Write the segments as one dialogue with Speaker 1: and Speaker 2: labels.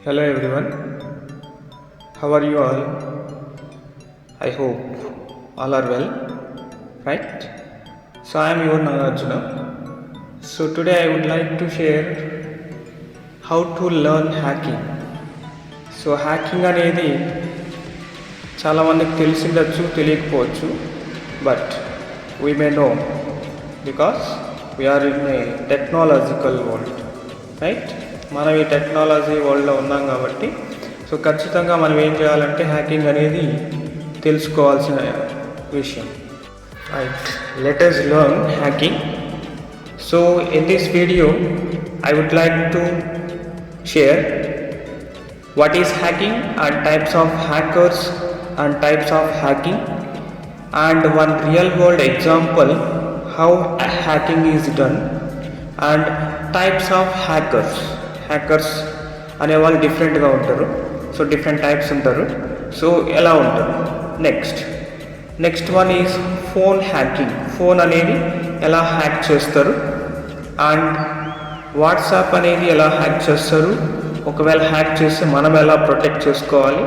Speaker 1: Hello everyone, how are you all? I hope all are well, right? So I am your Nagarjuna. So today I would like to share how to learn hacking. So hacking అనేది చాలామందికి తెలిసిండొచ్చు తెలియకపోవచ్చు, but we may know because we are in a technological world, right? మనం ఈ technology వరల్డ్లో ఉన్నాం కాబట్టి so ఖచ్చితంగా మనం ఏం చేయాలంటే హ్యాకింగ్ అనేది తెలుసుకోవాల్సిన విషయం, right? Let us learn hacking. So in this video I would like to share what is hacking and types of hackers and types of hacking, and one real world example how hacking is done, and types of hackers అనేవాళ్ళు డిఫరెంట్గా ఉంటారు. So different types ఉంటారు. So ఎలా ఉంటారు? Next one is phone hacking. Phone అనేది ఎలా hack చేస్తారు, and WhatsApp అనేది ఎలా హ్యాక్ చేస్తారు, ఒకవేళ హ్యాక్ చేస్తే మనం ఎలా ప్రొటెక్ట్ చేసుకోవాలి.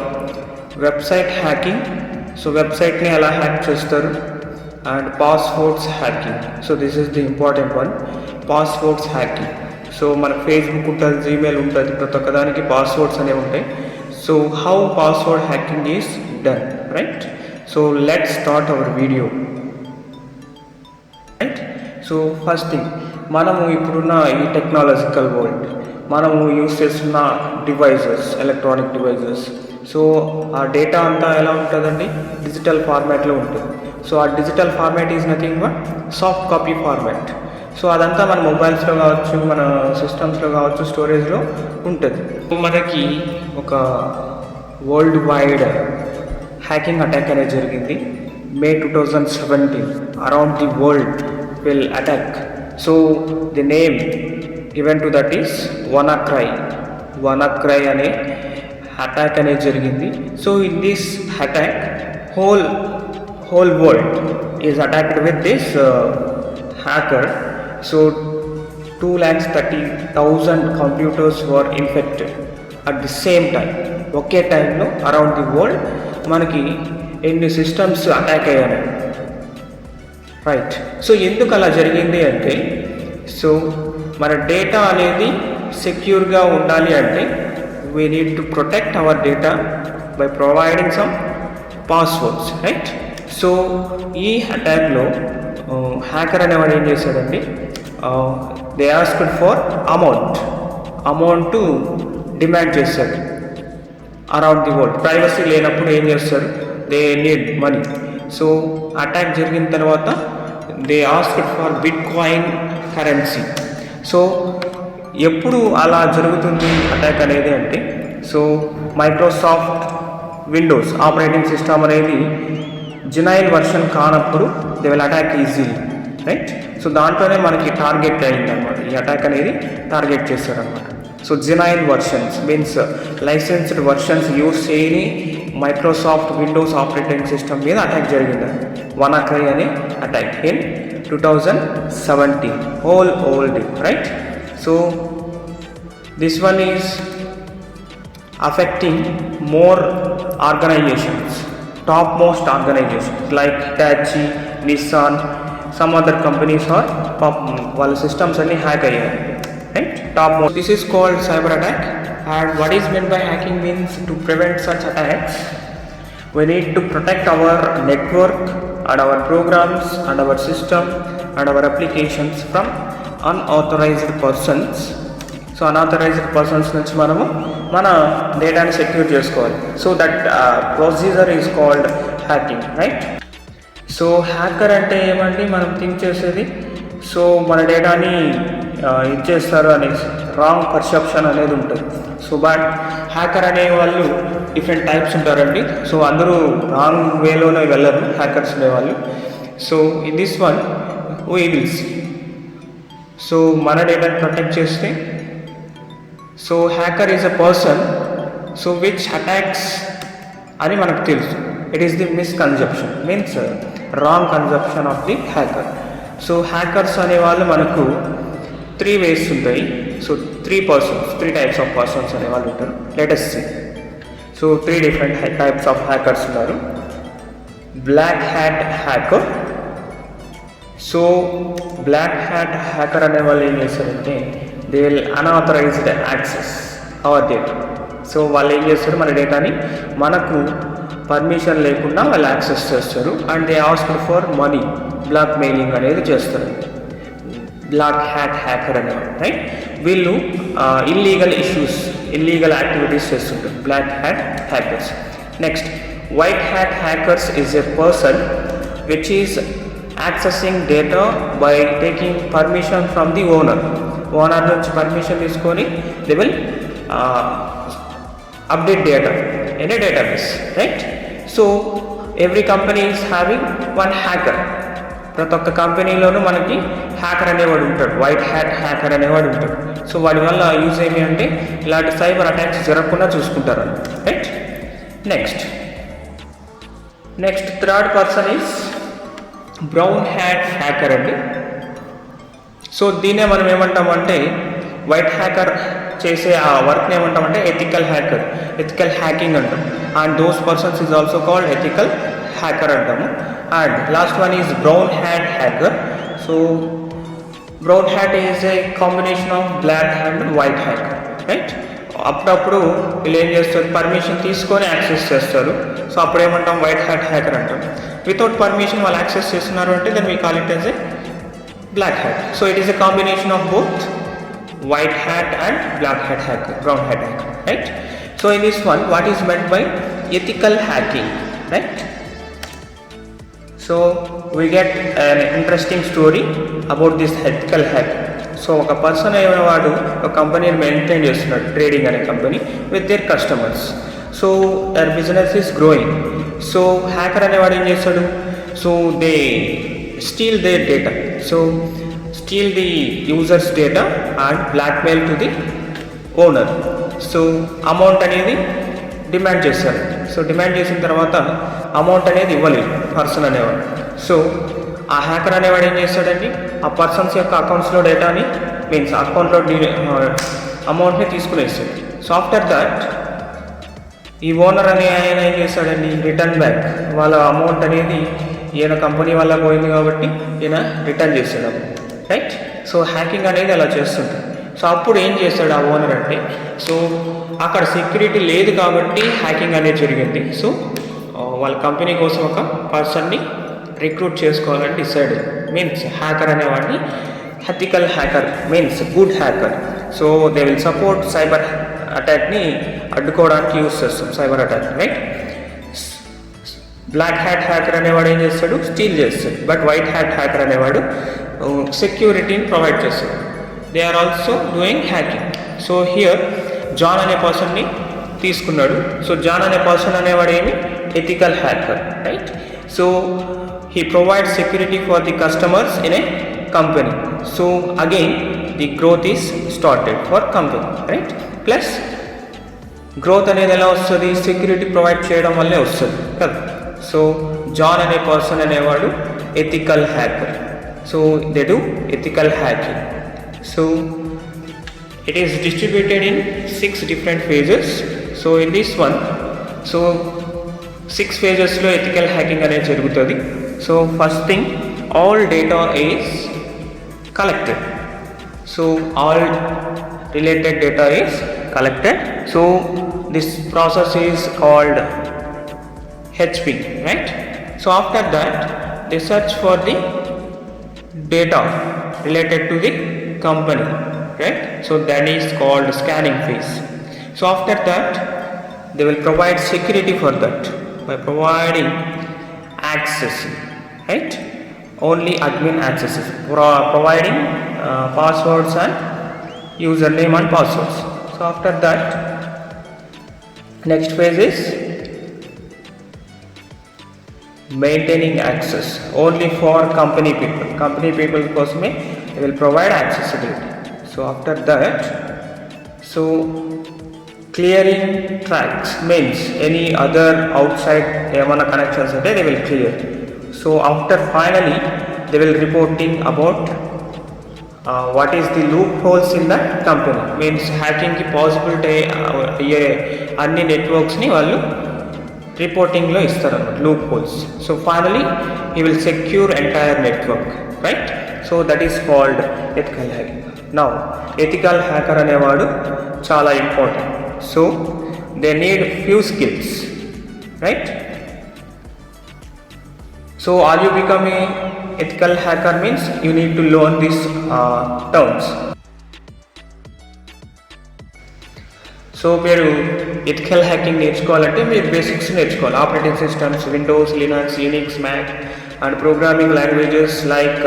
Speaker 1: వెబ్సైట్ హ్యాకింగ్, సో వెబ్సైట్ని ఎలా హ్యాక్ చేస్తారు, and passwords hacking. So this is the important one, passwords hacking. So మన ఫేస్బుక్ ఉంటుంది, జీమెయిల్ ఉంటుంది, ప్రతి ఒక్కదానికి పాస్వర్డ్స్ అనేవి ఉంటాయి. So how password hacking is done, right? So let's start our video, right? So first thing, మనము ఇప్పుడున్న ఈ టెక్నాలజికల్ వరల్డ్ మనము యూస్ చేస్తున్న డివైజెస్, ఎలక్ట్రానిక్ డివైజెస్, సో ఆ డేటా అంతా ఎలా ఉంటుందండి? డిజిటల్ ఫార్మాట్లో ఉంటుంది. సో ఆ digital format is nothing but soft copy format. So అదంతా మన మొబైల్స్లో కావచ్చు, మన సిస్టమ్స్లో కావచ్చు, స్టోరేజ్లో ఉంటుంది. మనకి ఒక వరల్డ్ వైడ్ హ్యాకింగ్ అటాక్ అనేది జరిగింది May 2017. Around the world will attack. So the name given to that is WannaCry అనే అటాక్ అనేది జరిగింది. So in this attack whole world is attacked with this hacker. So 230,000 computers were infected at the same time. ఒకే టైంలో around the world మనకి ఎన్ని systems attack అయ్యాయి, right? So ఎందుకు అలా జరిగింది అంటే, సో మన డేటా అనేది సెక్యూర్గా ఉండాలి అంటే we need to protect our data by providing some passwords, right? So ఈ అటాక్లో హ్యాకర్ అనేవాడు ఏం చేశాడండి, they asked for amount demand చేశాడు అరౌండ్ ది వరల్డ్. ప్రైవసీ లేనప్పుడు ఏం చేస్తారు, they need money. So attack జరిగిన తర్వాత they asked for bitcoin currency. So ఎప్పుడు అలా జరుగుతుంది అటాక్ అనేది అంటే, so Microsoft Windows operating system అనేది జెనైన్ వర్షన్ కానప్పుడు they will attack easily, right? So దాంట్లోనే మనకి టార్గెట్ అయింది అనమాట, ఈ అటాక్ అనేది టార్గెట్ చేశారనమాట. So genuine versions means licensed versions use చేయని మైక్రోసాఫ్ట్ విండోస్ ఆపరేటింగ్ సిస్టమ్ మీద అటాక్ జరిగింది, వానాక్రై అనే attack in 2017 whole world, right? So this one is affecting more organizations, topmost organizations like Hitachi, Nissan, some other companies are వాళ్ళ systems అన్ని hack అయ్యాయి, right? Topmost. This is called cyber attack, and what is meant by hacking means to prevent such attacks we need to protect our network and our programs and our system and our applications from unauthorized persons. So unauthorized persons నుంచి మనము మన డేటాని secure చేసుకోవాలి. So that procedure is called hacking, right? So hacker అంటే ఏమండి, మనం think చేసేది so మన డేటాని ఇచ్చేస్తారు అనేసి రాంగ్ పర్సెప్షన్ అనేది ఉంటుంది. సో బట్ హ్యాకర్ అనే వాళ్ళు డిఫరెంట్ టైప్స్ ఉంటారండి. సో అందరూ రాంగ్ వేలోనే వెళ్ళరు హ్యాకర్స్ అనేవాళ్ళు. So in this one we will see. So మన డేటాని ప్రొటెక్ట్ చేస్తే, so hacker is a person so which attacks అని మనకు తెలుసు. It is the misconception means wrong conception of the hacker. So hackers అనేవాళ్ళు మనకు 3 ways ఉంటాయి. So three types of persons అనే వాళ్ళు ఉంటారు. Let us see. So 3 different types of hackers ఉన్నారు. Black hat hacker. So black hat hacker అనే వాళ్ళు ఏం చేస్తారంటే they will unauthorized access our data. So వాళ్ళు ఏం చేస్తారు, మన డేటాని మనకు పర్మిషన్ లేకుండా వాళ్ళు యాక్సెస్ చేస్తారు. And they ask for money, blackmailing అనేది చేస్తారు. బ్లాక్ హ్యాట్ హ్యాకర్ అనేవాళ్ళు, రైట్? వీళ్ళు ఇల్లీగల్ యాక్టివిటీస్ చేస్తుంటారు, black hat hackers. Next, white hat hackers is a person which is accessing data by taking permission from the owner నుంచి permission తీసుకొని దే విల్ update data in a database, right? So every company is having one hacker. ప్రతి ఒక్క కంపెనీలోనూ మనకి hacker అనేవాడు ఉంటాడు, white hat hacker అనేవాడు ఉంటాడు. సో వాడి వల్ల యూజ్ ఏమి అంటే ఇలాంటి సైబర్ అటాక్స్ జరగకుండా చూసుకుంటారు, right? Next third person is brown hat hacker అండి. సో దీన్నే మనం ఏమంటామంటే వైట్ హ్యాకర్ చేసే ఆ వర్క్ని ఏమంటామంటే ఎథికల్ హ్యాకింగ్ అంటాం. And those persons is also called ethical hacker అంటాము. And last one is brown hat hacker. So brown hat is a combination of black and white hacker, right? అప్పుడప్పుడు వీళ్ళు ఏం చేస్తారు, పర్మిషన్ తీసుకొని యాక్సెస్ చేస్తారు. So అప్పుడు ఏమంటాం, వైట్ హ్యాట్ హ్యాకర్ అంటాం. వితౌట్ పర్మిషన్ వాళ్ళు యాక్సెస్ చేస్తున్నారు అంటే then we call it as a black hat. So it is a combination of both white hat and black hat hacker, brown hat hacker, right? So in this one, what is meant by ethical hacking, right? So we get an interesting story about this ethical hack. So ఒక person అయినవాడు ఒక కంపెనీని maintain చేస్తున్నాడు, trading అనే company, with their customers. So their business is growing. So hacker అనేవాడు ఏం చేస్తాడు, so they steal their data. So steal the user's data and blackmail to the owner. So amount అనేది demand చేశారు. So demand చేసిన తర్వాత amount అనేది ఇవ్వలేదు person అనేవాడు. సో ఆ హ్యాకర్ అనేవాడు ఏం చేస్తాడండి, ఆ పర్సన్స్ యొక్క అకౌంట్స్లో డేటాని అకౌంట్లో అమౌంట్ని తీసుకునేస్తాడు. సో ఆఫ్టర్ దట్ ఈ ఓనర్ అనే ఆయన ఏం చేస్తాడండి, రిటర్న్ బ్యాక్ వాళ్ళ అమౌంట్ అనేది ఈయన కంపెనీ వల్ల పోయింది కాబట్టి ఈయన రిటర్న్ చేస్తాడు, రైట్? సో హ్యాకింగ్ అనేది అలా చేస్తుంటాడు. సో అప్పుడు ఏం చేస్తాడు ఆ ఓనర్ అంటే, సో అక్కడ సెక్యూరిటీ లేదు కాబట్టి హ్యాకింగ్ అనేది జరిగింది. సో వాళ్ళ కంపెనీ కోసం ఒక పర్సన్ని రిక్రూట్ చేసుకోవాలని డిసైడ్, మీన్స్ హ్యాకర్ అనేవాడిని ethical hacker means good hacker. So they will support cyber అటాక్ని అడ్డుకోవడానికి యూజ్ చేస్తాం cyber attack, right? Black hat hacker అనేవాడు ఏం చేస్తాడు, స్టీల్ చేస్తాడు. బట్ వైట్ హ్యాట్ హ్యాకర్ అనేవాడు సెక్యూరిటీని ప్రొవైడ్ చేస్తాడు. They are also doing hacking. So here John అనే పర్సన్ని తీసుకున్నాడు. సో జాన్ అనే పర్సన్ అనేవాడు ఏమి, ethical hacker, right? So he provides security for the customers in a company. So again the growth is started for company, right? Plus growth అనేది ఎలా వస్తుంది, security provide చేయడం వల్లే వస్తుంది కదా. సో జాన్ అనే పర్సన్ అనేవాడు ethical hacker. So they do ethical hacking. So it is distributed in 6 different phases. So in this one, so 6 phases lo ethical hacking అనేది జరుగుతుంది. So first thing, all data is collected. So all related data is collected. So this process is called HP, right? So after that they search for the data related to the company, right? So that is called scanning phase. So after that they will provide security for that by providing access, right? Only admin accesses, providing passwords and username and passwords. So after that next phase is maintaining access only for company people kosame they will provide accessibility. So after that, so clearing tracks means any other outside emana connections ante they will clear. So after finally they will reporting about what is the loopholes in that company, means hacking కి possibility అయ్యే అన్ని networks ని వాళ్ళు reporting లో ఇస్తారు అన్నమాట, loophole. So finally he will secure entire network, right? So that is called ethical hacking. Now ethical hacker అనేవాడు చాలా important. So they need few skills, right? So are you become a ethical hacker means you need to learn these terms. సో మీరు ethical hacking నేర్చుకోవాలంటే మీరు basics నేర్చుకోవాలి. Operating systems, Windows, Linux, Unix, Mac and programming languages like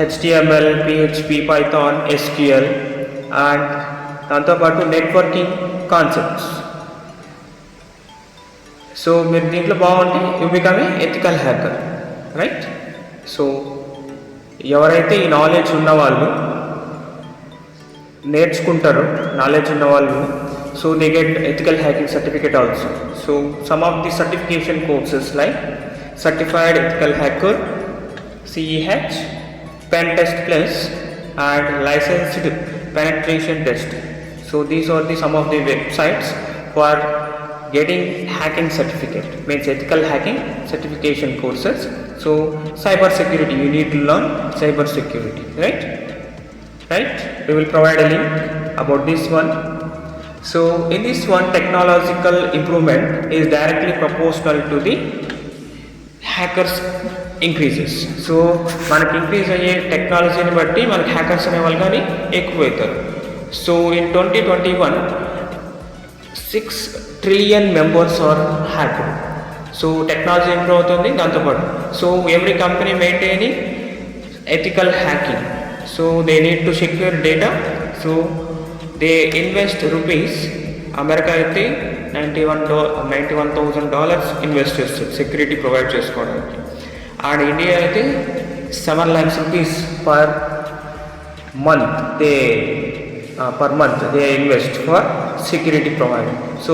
Speaker 1: HTML, PHP, Python, SQL and దాంతోపాటు networking concepts. So మీరు దీంట్లో బాగుంటే you become a ethical hacker, right? So ఎవరైతే ఈ నాలెడ్జ్ ఉన్నవాళ్ళు నేర్చుకుంటారో, నాలెడ్జ్ ఉన్నవాళ్ళు, so they get ethical hacking certificate also. So some of the certification courses like certified ethical hacker, CEH, Pen Test Plus and licensed penetration test. So these are the some of the websites for getting hacking certificate, means ethical hacking certification courses. So cyber security, you need to learn cyber security, right? We will provide a link about this one. So in this one, technological improvement is directly proportional to the hackers increases. So మనకి increase అయ్యే టెక్నాలజీని బట్టి మనకి hackers అనే వాళ్ళు కానీ ఎక్కువ అవుతారు. So in 2021 6 trillion members are hacked. So technology improve అవుతుంది దాంతోపాటు. So every company maintaining ethical hacking. So they need to secure data. So they invest rupees. America అయితే $91,000 ఇన్వెస్ట్ చేస్తుంది సెక్యూరిటీ ప్రొవైడ్ చేసుకోవడానికి. అండ్ ఇండియా అయితే 7 lakhs rupees per month they invest for security providing. So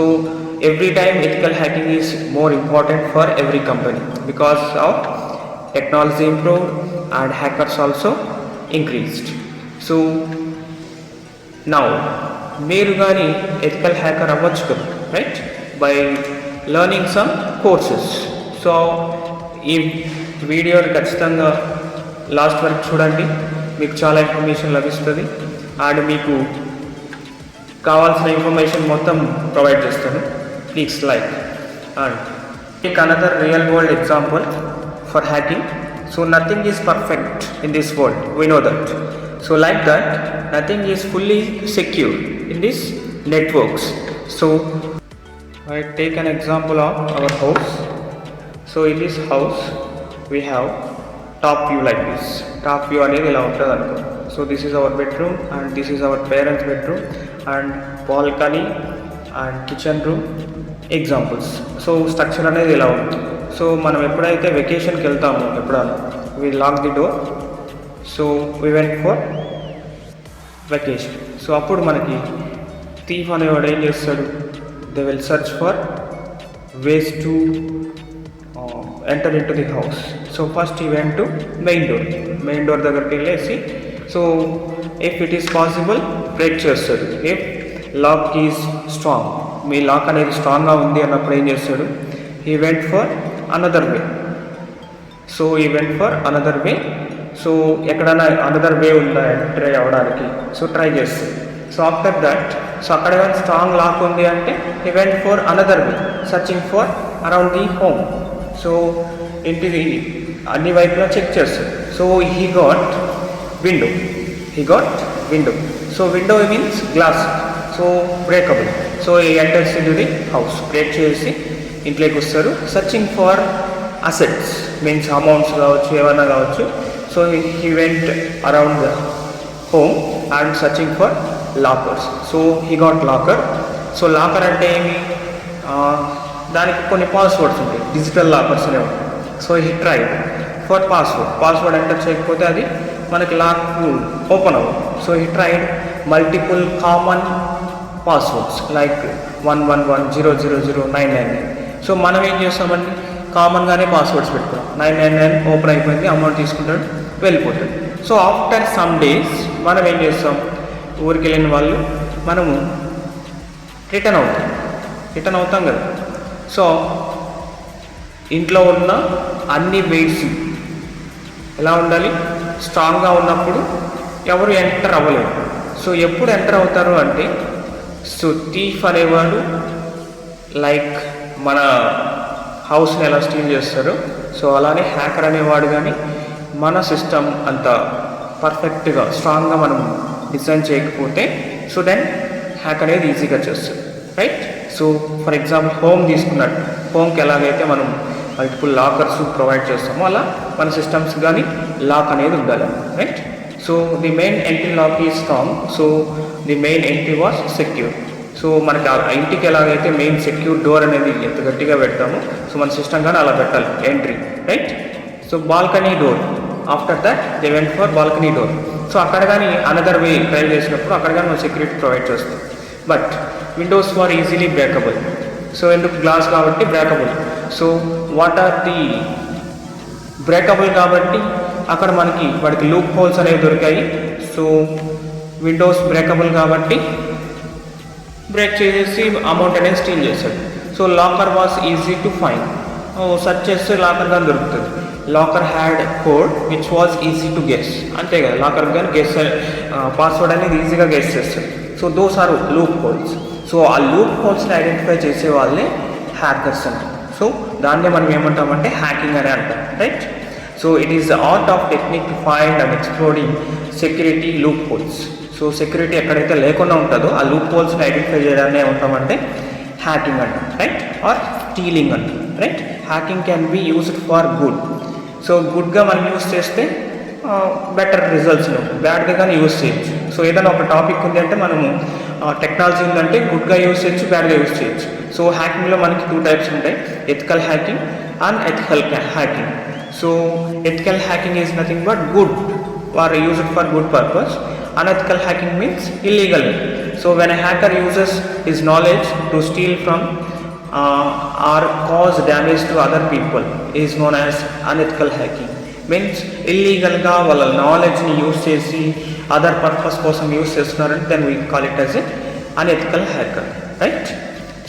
Speaker 1: every time ethical hacking is more important for every company because of technology improved and hackers also increased. So now మీరు కానీ ethical hacker అవ్వచ్చు కదా, right? By learning some courses. So ఈ వీడియోని ఖచ్చితంగా last వరకు చూడండి, మీకు చాలా ఇన్ఫర్మేషన్ లభిస్తుంది. అండ్ మీకు కావాల్సిన ఇన్ఫర్మేషన్ మొత్తం ప్రొవైడ్ చేస్తాను. Please like and take another real world example for hacking. So nothing is perfect in this world, we know that. So like that, nothing is fully secure in these networks. So I take an example of our house. So in this house we have top view like this. Top view అనేది ఇలా ఉంటుంది అనుకో. So this is our bedroom and this is our parents bedroom and balcony and kitchen room examples. So structure అనేది ఇలా ఉంటుంది. So మనం ఎప్పుడైతే వెకేషన్కి వెళ్తామో ఎప్పుడైనా we lock the door. So we went for vacation. So అప్పుడు మనకి థీఫ్ అనేవాడు ఏం చేస్తాడు, they will search for ways to enter into the house. So first he went to main door దగ్గరికి వెళ్ళేసి, so if it is possible break చేస్తాడు. If lock is strong, మీ lock అనేది స్ట్రాంగ్గా ఉంది అన్నప్పుడు ఏం చేస్తాడు, he went for another way. So he went for another way. So ఎక్కడైనా అనదర్ వే ఉందా ఎంటర్ అవ్వడానికి, సో ట్రై చేస్తుంది. సో ఆఫ్టర్ దట్, సో అక్కడ ఏమైనా స్ట్రాంగ్ లాక్ ఉంది అంటే he went for another way searching for around the home. So ఇంటిది అన్ని వైపులా చెక్ చేస్తుంది. So he got window. So window means glass, so breakable. So he enters into the house, break చేసి ఇంట్లోకి వస్తారు. Searching for assets means amounts కావచ్చు, ఏమైనా కావచ్చు. So he went around the home and searching for lockers. So he got locker. So locker అంటే ఏమి, దానికి కొన్ని పాస్వర్డ్స్ ఉంటాయి, డిజిటల్ లాకర్స్ అనేవి. So he tried for password enter చేయకపోతే అది మనకి లాక్ ఓపెన్ అవ్వదు. So he tried multiple common passwords like 111000999. So మనం ఏం చేస్తామండి, కామన్గానే పాస్వర్డ్స్ పెట్టుకున్నాం. 999 ఓపెన్ అయిపోయింది, అమౌంట్ తీసుకుంటాడు, వెళ్ళిపోతాడు. సో ఆఫ్టర్ సమ్ డేస్ మనం ఏం చేస్తాం, ఊరికి వెళ్ళిన వాళ్ళు మనము రిటర్న్ అవుతాం కదా. సో ఇంట్లో ఉన్న అన్ని వెయిట్స్ ఎలా ఉండాలి, స్ట్రాంగ్గా ఉన్నప్పుడు ఎవరు ఎంటర్ అవ్వలేరు. సో ఎప్పుడు ఎంటర్ అవుతారు అంటే, సో థీఫ్ అనేవాడు లైక్ మన హౌస్ని ఎలా స్టీల్ చేస్తారో, సో అలానే హ్యాకర్ అనేవాడు కానీ మన సిస్టమ్ అంత పర్ఫెక్ట్గా స్ట్రాంగ్గా మనం డిజైన్ చేయకపోతే, సో దెన్ హ్యాక్ అనేది ఈజీగా చేస్తుంది, right. So for example home తీసుకున్నట్టు, హోమ్కి ఎలాగైతే మనం మల్టిపుల్ లాకర్స్ ప్రొవైడ్ చేస్తామో అలా మన సిస్టమ్స్ కానీ లాక్ అనేది ఉండాలి, right. So the main entry lock is strong, so the main entry was secure. So మనకి ఆ ఇంటికి ఎలాగైతే మెయిన్ సెక్యూర్ డోర్ అనేది ఎంత గట్టిగా పెడతామో, సో మన సిస్టమ్ కానీ అలా పెట్టాలి entry, right. So balcony door, after that they went for balcony door. So అక్కడ కానీ అనదర్ వే ట్రై చేసినప్పుడు అక్కడ కానీ మనం సెక్యూరిటీ ప్రొవైడ్ చేస్తాం. But windows for easily breakable. So ఎందుకు, గ్లాస్ కాబట్టి breakable. So what are the breakable కాబట్టి అక్కడ వాడికి లూప్ హోల్స్ అనేవి దొరికాయి. సో విండోస్ బ్రేకబుల్ కాబట్టి బ్రేక్ చేసేసి అమౌంట్ అనేది స్టీల్ చేశాడు. So locker was easy to find. Search చేస్తే లాకర్ కానీ దొరుకుతుంది. Locker had code which was easy to guess, అంతే కదా. లాకర్ కానీ గెస్ పాస్వర్డ్ అనేది ఈజీగా గెస్ చేస్తాడు. So those are loophole. So ఆ లూప్ హోల్స్ని ఐడెంటిఫై చేసే వాళ్ళే హ్యాకర్స్ అంటారు. సో దాన్నే మనం ఏమంటామంటే హ్యాకింగ్ అని అంటాం, right. So it is the art of technique to find and exploring security loop holes. So security ఎక్కడైతే లేకుండా ఉంటుందో ఆ లూప్ హోల్స్ని ఐడెంటిఫై చేయడాన్ని ఏమంటామంటే హ్యాకింగ్ అంటాం, రైట్, ఆర్ స్టీలింగ్ అంటాం, right. Hacking can be used for good. So గుడ్గా మనం యూజ్ చేస్తే బెటర్ రిజల్ట్స్, బ్యాడ్గా కానీ యూజ్ చేయొచ్చు. సో ఏదైనా ఒక టాపిక్ ఉంది అంటే మనము టెక్నాలజీ ఉందంటే గుడ్గా యూజ్ చేయొచ్చు, బ్యాడ్గా యూజ్ చేయొచ్చు. సో హ్యాకింగ్లో మనకి 2 టైప్స్ ఉంటాయి, ethical hacking and ethical hacking. So ethical hacking is nothing but good or used for good purpose. Unethical hacking means illegal. So when a hacker uses his knowledge to steal from or cause damage to other people is known as unethical hacking. Means illegal ga వాళ్ళ knowledge ni use చేసి other purpose కోసం use చేస్తున్నారంటే then we call it as a unethical hacker, right.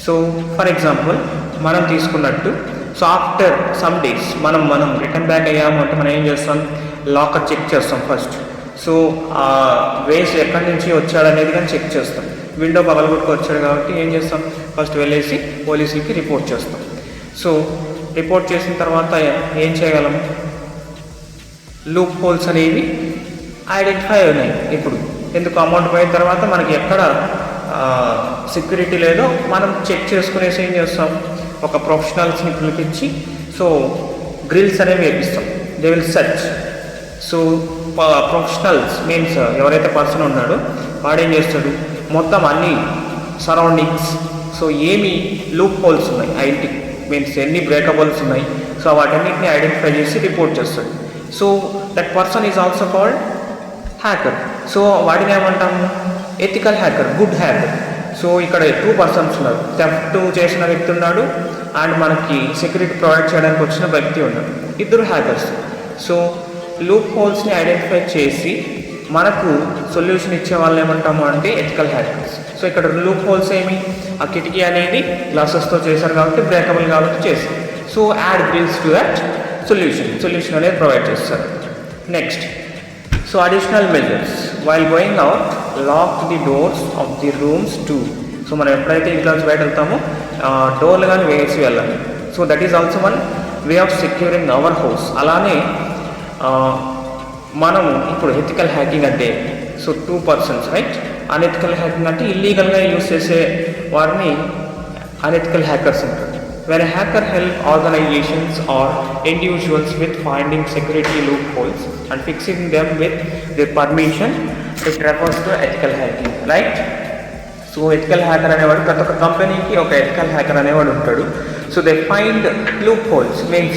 Speaker 1: So for example మనం తీసుకున్నట్టు, so after some days మనం return back అయ్యాము అంటే మనం ఏం చేస్తాం, లాకర్ చెక్ చేస్తాం ఫస్ట్. సో ఆ వేస్ ఎక్కడి నుంచి వచ్చాడనేది కానీ చెక్ చేస్తాం. విండో పగలగొట్టుకు వచ్చాడు కాబట్టి ఏం చేస్తాం, ఫస్ట్ వెళ్ళేసి పోలీసులకి రిపోర్ట్ చేస్తాం. సో రిపోర్ట్ చేసిన తర్వాత ఏం చేయగలం, లూప్ హోల్స్ అనేవి ఐడెంటిఫై అయినాయి. ఇప్పుడు ఎందుకు, అమౌంట్ పోయిన తర్వాత మనకి ఎక్కడ సెక్యూరిటీ లేదో మనం చెక్ చేసుకునేసి ఏం చేస్తాం, ఒక ప్రొఫెషనల్స్ని పిలిపించి సో గ్రిల్స్ అనేవి వేపిస్తాం. They will search. So professionals means ఎవరైతే పర్సన్ ఉన్నాడో వాడేం చేస్తాడు, మొత్తం అన్ని సరౌండింగ్స్, సో ఏమి లూప్ హోల్స్ ఉన్నాయి, ఐటీ మీన్స్ ఎన్ని బ్రేకబుల్స్ ఉన్నాయి, సో వాటన్నిటిని ఐడెంటిఫై చేసి రిపోర్ట్ చేస్తాడు. So that person is also called hacker. So వాటిని ఏమంటాము, ethical hacker, good hacker. So ఇక్కడ 2 పర్సన్స్ ఉన్నారు, థెఫ్ట్ చేసిన వ్యక్తి ఉన్నాడు అండ్ మనకి సెక్యూరిటీ ప్రొవైడ్ చేయడానికి వచ్చిన వ్యక్తి ఉన్నాడు, ఇద్దరు హ్యాకర్స్. సో లూప్ హోల్స్ని ఐడెంటిఫై చేసి మనకు సొల్యూషన్ ఇచ్చే వాళ్ళని ఏమంటాము అంటే ఎథికల్ హ్యాకర్స్. సో ఇక్కడ లూప్ హోల్స్ ఏమి, ఆ కిటికీ అనేది గ్లాసెస్తో చేశారు కాబట్టి బ్రేకబుల్ కాబట్టి చేశారు. So add grills to that solution అనేది ప్రొవైడ్ చేస్తారు. Next, so additional measures while going out lock the doors of the rooms too. So మనం ఎప్పుడైతే ఇంట్లోంచి బయట వెళ్తామో డోర్లు కానీ వేసి వెళ్ళాలి. So that is also one way of securing our house. అలానే మనం ఇప్పుడు ఎథికల్ హ్యాకింగ్ అంటే so 2 persons, right. Unethical hacking అంటే ఇల్లీగల్గా యూజ్ చేసే వారిని అనెథికల్ హ్యాకర్స్ అంటారు. When a hacker helps organizations or individuals with finding security loopholes and fixing them with their permission, it refers to ethical hacking, right? So ethical hacker అనేవాడు ప్రతి ఒక్క కంపెనీకి ఒక ethical hacker అనేవాడు ఉంటాడు. So they find loopholes, means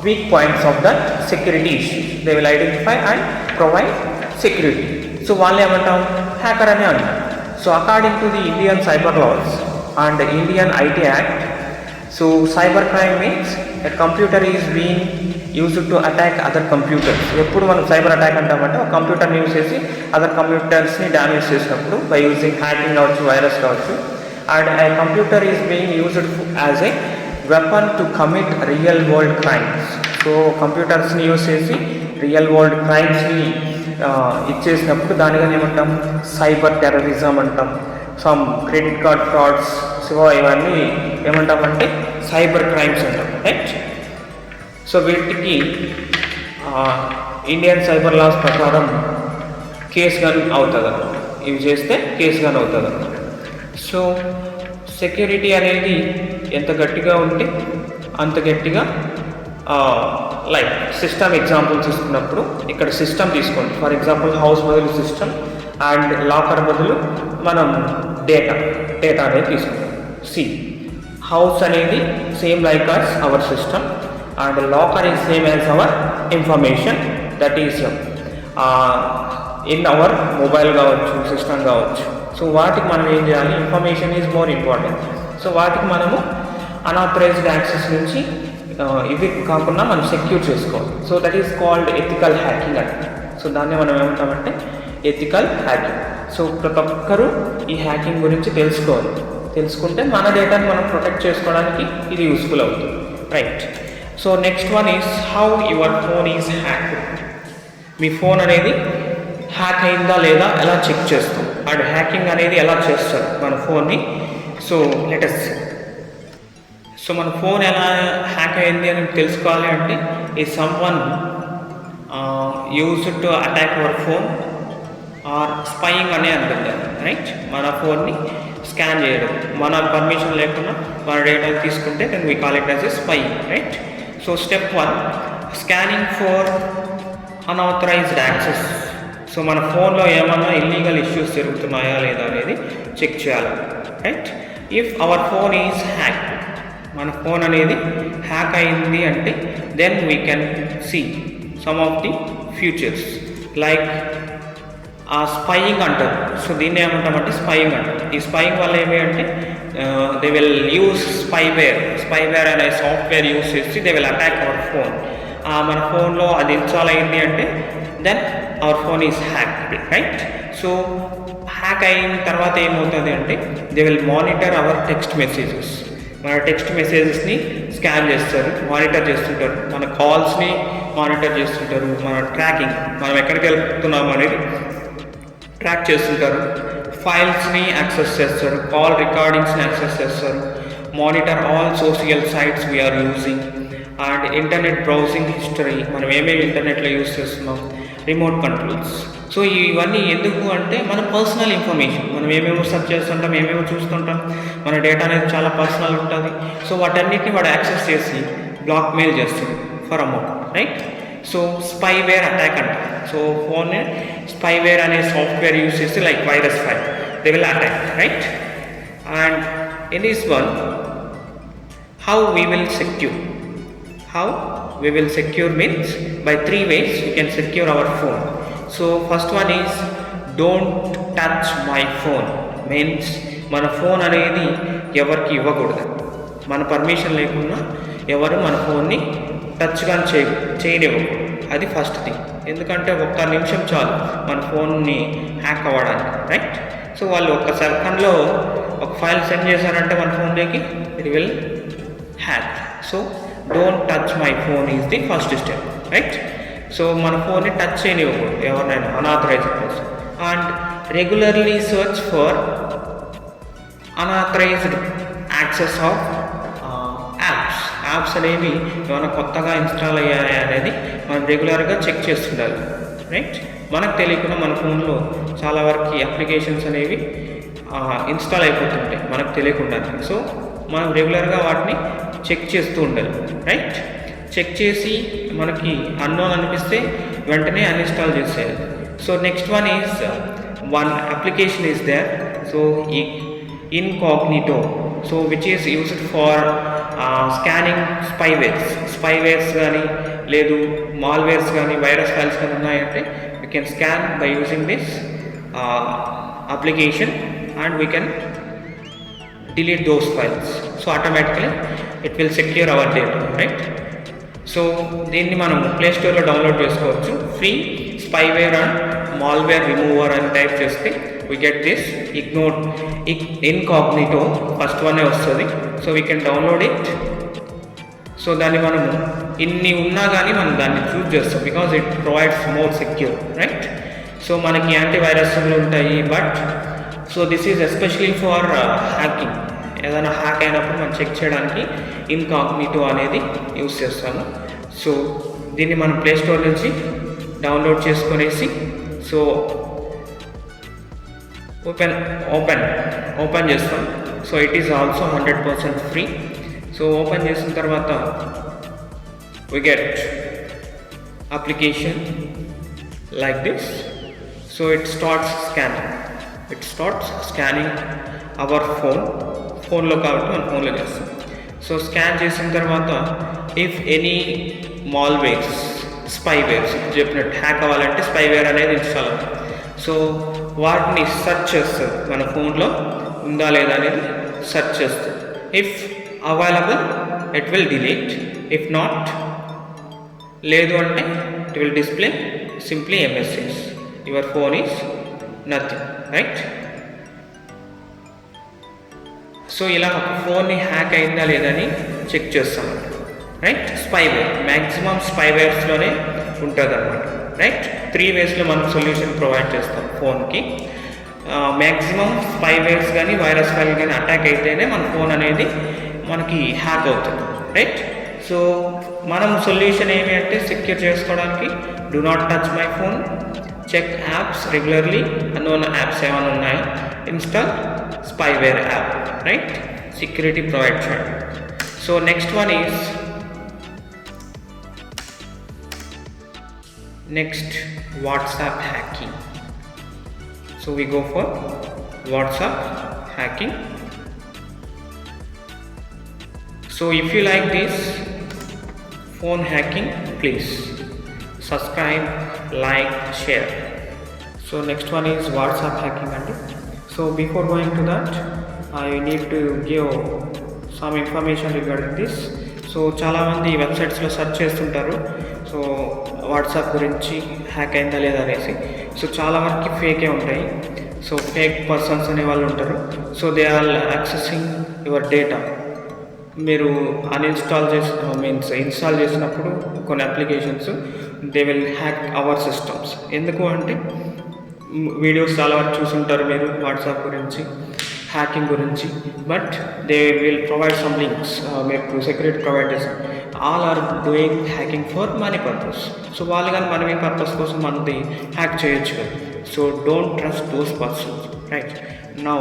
Speaker 1: weak points of that security issue. They will identify and provide security. So వాళ్ళని ఏమంటాం, hacker అనే అంటాం. So according to the Indian cyber laws and Indian IT Act, so cyber crime means that computer is being used to attack other computers. ఎప్పుడు మనం cyber attack అంటామంటే ఒక కంప్యూటర్ని use చేసి other కంప్యూటర్స్ని damage చేసినప్పుడు by using hacking కావచ్చు, virus కావచ్చు. And a computer is being used as a weapon to commit real world crimes. So కంప్యూటర్స్ని use చేసి real world క్రైమ్స్ని ఇచ్చేసినప్పుడు దానిగా ఏమంటాం, సైబర్ టెర్రరిజం అంటాం. Some credit card frauds, so ఇవన్నీ ఏమంటామంటే సైబర్ క్రైమ్స్ అంటాం, రైట్. సో వీటికి ఇండియన్ సైబర్ లాస్ ప్రకారం కేసు కానీ అవుతుంది అన్నమాట. ఇవి చేస్తే కేసు కానీ అవుతుంది అన్నమాట. సో సెక్యూరిటీ అనేది ఎంత గట్టిగా ఉంటే అంత గట్టిగా, లైక్ సిస్టమ్ ఎగ్జాంపుల్ తీసుకున్నప్పుడు ఇక్కడ సిస్టమ్ తీసుకోండి. ఫర్ ఎగ్జాంపుల్ హౌస్ బదులు సిస్టమ్ అండ్ లాకర్ బదులు మనం డేటా అనేది తీసుకుంటాం. సి హౌస్ అనేది same like us our system and locker is same as our information that is in our mobile కావచ్చు, సిస్టమ్ కావచ్చు. సో వాటికి మనం ఏం చేయాలి, information is more important. So వాటికి మనము అన్ఆథరైజ్డ్ యాక్సెస్ నుంచి ఇవి కాకుండా మనం సెక్యూర్ చేసుకోవాలి. So that is called ethical hacking అంటే. సో దాన్ని మనం ఏమంటామంటే ఎథికల్ హ్యాకింగ్. సో ప్రతి ఒక్కరూ ఈ హ్యాకింగ్ గురించి తెలుసుకుంటే మన డేటాని మనం ప్రొటెక్ట్ చేసుకోవడానికి ఇది యూస్ఫుల్ అవుతుంది, right. So next one is how your phone is hacked. Me phone అనేది హ్యాక్ అయిందా లేదా ఎలా చెక్ చేస్తాం, అండ్ హ్యాకింగ్ అనేది ఎలా చేస్తారు మన ఫోన్ని. సో లెటెస్ట్ సో మన ఫోన్ ఎలా హ్యాక్ అయింది అని తెలుసుకోవాలి అంటే ఈ some one used to attack our phone or spying అనే అంటుంది, రైట్. మన ఫోన్ని స్కాన్ చేయడం, మన పర్మిషన్ లేకుండా మన డేటా తీసుకుంటే then we call it as a spying, right. So step 1 scanning for unauthorised access. So మన ఫోన్లో ఏమన్నా ఇల్లీగల్ ఇష్యూస్ జరుగుతున్నాయా లేదా అనేది చెక్ చేయాలి, right. If our phone is hack, మన ఫోన్ అనేది హ్యాక్ అయింది అంటే then we can see some of the futures like spying అంటారు. సో దీన్ని ఏమంటామంటే స్పైయింగ్ అంటారు. ఈ స్పైయింగ్ వల్ల ఏమి అంటే దే విల్ యూస్ స్పైవేర్ అనే సాఫ్ట్వేర్ యూస్ చేసి they will attack our phone. మన ఫోన్లో అది ఇన్స్టాల్ అయింది అంటే then our phone is hacked, right. So hack అయిన తర్వాత ఏమవుతుంది అంటే they will monitor hour text messages. మన టెక్స్ట్ మెసేజెస్ని స్కాన్ చేస్తారు, మానిటర్ చేస్తుంటారు, మన కాల్స్ని మానిటర్ చేస్తుంటారు, మన ట్రాకింగ్ మనం ఎక్కడికి వెళ్తున్నాము అనేది ట్రాక్ చేస్తుంటారు, ఫైల్స్ని యాక్సెస్ చేస్తారు, కాల్ రికార్డింగ్స్ని యాక్సెస్ చేస్తారు, monitor all social sites we are using and internet browsing history, మనం ఏమేమి ఇంటర్నెట్లో యూజ్ చేస్తున్నాం, రిమోట్ కంట్రోల్స్. సో ఇవన్నీ ఎందుకు అంటే మన పర్సనల్ ఇన్ఫర్మేషన్, మనం ఏమేమో సెర్చ్ చేస్తుంటాం, ఏమేమో చూస్తుంటాం, మన డేటా అనేది చాలా పర్సనల్ ఉంటుంది. సో వాటన్నిటిని వాడు యాక్సెస్ చేసి బ్లాక్ మెయిల్ చేస్తుంది for amount, right. So spyware attack అంట. సో ఫోన్ స్పైవేర్ అనే సాఫ్ట్వేర్ యూజ్ చేసి like virus file they will attack, right. And in this one how we will secure. How we will secure means by 3 ways we can secure our phone. So first one is don't touch my phone, means మన phone అనేది ఎవరికి ఇవ్వకూడదు. మన permission లేకుండా ఎవరు మన ఫోన్ని touch కానీ చేయనివ్వకూడదు. అది ఫస్ట్ థింగ్. ఎందుకంటే ఒక్క నిమిషం చాలు మన ఫోన్ని హ్యాక్ అవ్వడానికి, రైట్. సో వాళ్ళు ఒక్క సెకండ్లో ఒక ఫైల్ సెండ్ చేశారంటే మన ఫోన్లోకి it will hack. So don't touch my phone is the first step, right. So మన ఫోన్ని టచ్ చేయనివ్వకూడదు ఎవరినైనా unauthorised person. And regularly search for unauthorised access of apps అనేవి ఏమైనా కొత్తగా ఇన్స్టాల్ అయ్యాయా అనేది మనం రెగ్యులర్గా చెక్ చేస్తుండాలి, రైట్. మనకు తెలియకుండా మన ఫోన్లో చాలా వరకు అప్లికేషన్స్ అనేవి ఇన్స్టాల్ అయిపోతుంటాయి మనకు తెలియకుండా. సో మనం రెగ్యులర్గా వాటిని చెక్ చేస్తూ ఉండాలి, రైట్. చెక్ చేసి మనకి అన్నోన్ అనిపిస్తే వెంటనే అన్ఇన్స్టాల్ చేసేయాలి. So next one is one application is there. So incognito, so which is used for scanning spywares కానీ లేదు మాల్వేర్స్ కానీ వైరస్ ఫైల్స్ కానీ ఉన్నాయంటే we can scan by using this application and we can delete those files. So automatically it will secure our data, right? So దీన్ని మనం play స్టోర్లో download చేసుకోవచ్చు. Free spyware and malware remover అని type చేస్తే we get this incognito first వన్నే వస్తుంది. So we can download it. So దాన్ని మనము ఇన్ని ఉన్నా కానీ మనం దాన్ని చూస్ చేస్తాం because it provides more secure, right? So మనకి యాంటీవైరస్లు ఉంటాయి, but so this is especially for hacking. ఏదైనా హ్యాక్ అయినప్పుడు మనం చెక్ చేయడానికి ఇన్కాగ్నిటో అనేది యూస్ చేస్తాము. సో దీన్ని మనం ప్లే స్టోర్ నుంచి డౌన్లోడ్ చేసుకునేసి సో ఓపెన్ చేస్తాం. So it is also 100% free. So open చేసిన తర్వాత we get application like this. So it starts scanning our ఫోన్లో కాబట్టి మన ఫోన్లో చేస్తాం. సో స్కాన్ చేసిన తర్వాత ఇఫ్ ఎనీ మాల్వేర్స్, స్పైవేర్స్ చెప్పినట్టు హ్యాక్ అవ్వాలంటే స్పైవేర్ అనేది ఇన్స్టాల్ అవుతుంది. సో వాటిని సెర్చ్ చేస్తుంది, మన ఫోన్లో ఉందా లేదా అనేది సెర్చ్ చేస్తుంది. If available it will delete, if not లేదు అంటే it will display simply a message, your phone is nothing, right? So ఇలా ఒక ఫోన్ని హ్యాక్ అయిందా లేదని చెక్ చేస్తామండి, రైట్? స్పైవేర్ మ్యాక్సిమం స్పైవేర్స్లోనే ఉంటుంది అనమాట, రైట్? 3 వేస్లో మనం సొల్యూషన్ ప్రొవైడ్ చేస్తాం ఫోన్కి. మ్యాక్సిమం స్పైవేర్స్ కానీ వైరస్ ఫైల్ కానీ అటాక్ అయితేనే మన ఫోన్ అనేది మనకి హ్యాక్ అవుతుంది, రైట్? సో మనం సొల్యూషన్ ఏమి అంటే సెక్యూర్ చేసుకోవడానికి do not touch my phone, check apps regularly, unknown apps ఏమైనా ఉన్నాయి, install spyware app, right? Security provide చేయండి. So next one is WhatsApp hacking. So we go for WhatsApp hacking. So if you like this phone hacking, please subscribe, like, share. So next one is WhatsApp hacking andi. So before going to that, I need to give some information regarding this. So చాలామంది వెబ్సైట్స్లో search చేస్తుంటారు so WhatsApp గురించి hack అయిందా లేదా అనేసి. So చాలా వరకు ఫేకే ఉంటాయి. So fake persons అనే వాళ్ళు ఉంటారు. So they are accessing your data. మీరు ఇన్స్టాల్ చేసినప్పుడు కొన్ని applications they will hack our systems. ఎందుకు అంటే వీడియోస్ చాలా వరకు చూసుంటారు మీరు వాట్సాప్ గురించి, హ్యాకింగ్ గురించి, but they will provide some links. మీకు సెక్యూరిటీ ప్రొవైడ్ చేస్తాం. All are doing hacking for money purpose. So వాళ్ళు కానీ మనీ పర్పస్ కోసం మనది హ్యాక్ చేయొచ్చు కదా. So don't trust those persons, right? Now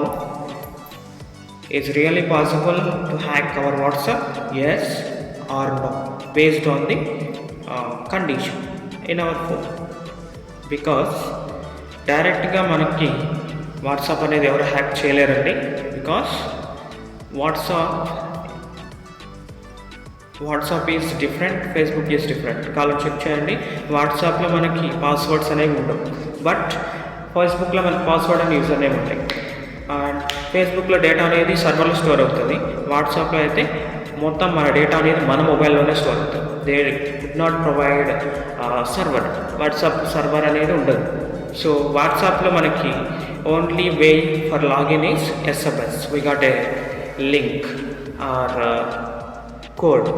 Speaker 1: is really possible to hack our WhatsApp? Yes or no, based on the condition in our phone. Because డైరెక్ట్గా మనకి WhatsApp అనేది ఎవరు హ్యాక్ చేయలేరండి. Because WhatsApp is different, Facebook is different. కాలం check చేయండి. వాట్సాప్లో మనకి passwords అనేవి ఉండవు, బట్ ఫేస్బుక్లో మనకి పాస్వర్డ్ అండ్ యూజర్ నేమ్ ఉంటాయి. అండ్ ఫేస్బుక్లో డేటా అనేది సర్వర్లో స్టోర్ అవుతుంది. వాట్సాప్లో అయితే మొత్తం మన డేటా అనేది మన మొబైల్లోనే స్టోర్ అవుతుంది. They would not provide server. WhatsApp server అనేది ఉండదు. సో వాట్సాప్లో మనకి only way for login is SMS. We got a link or code,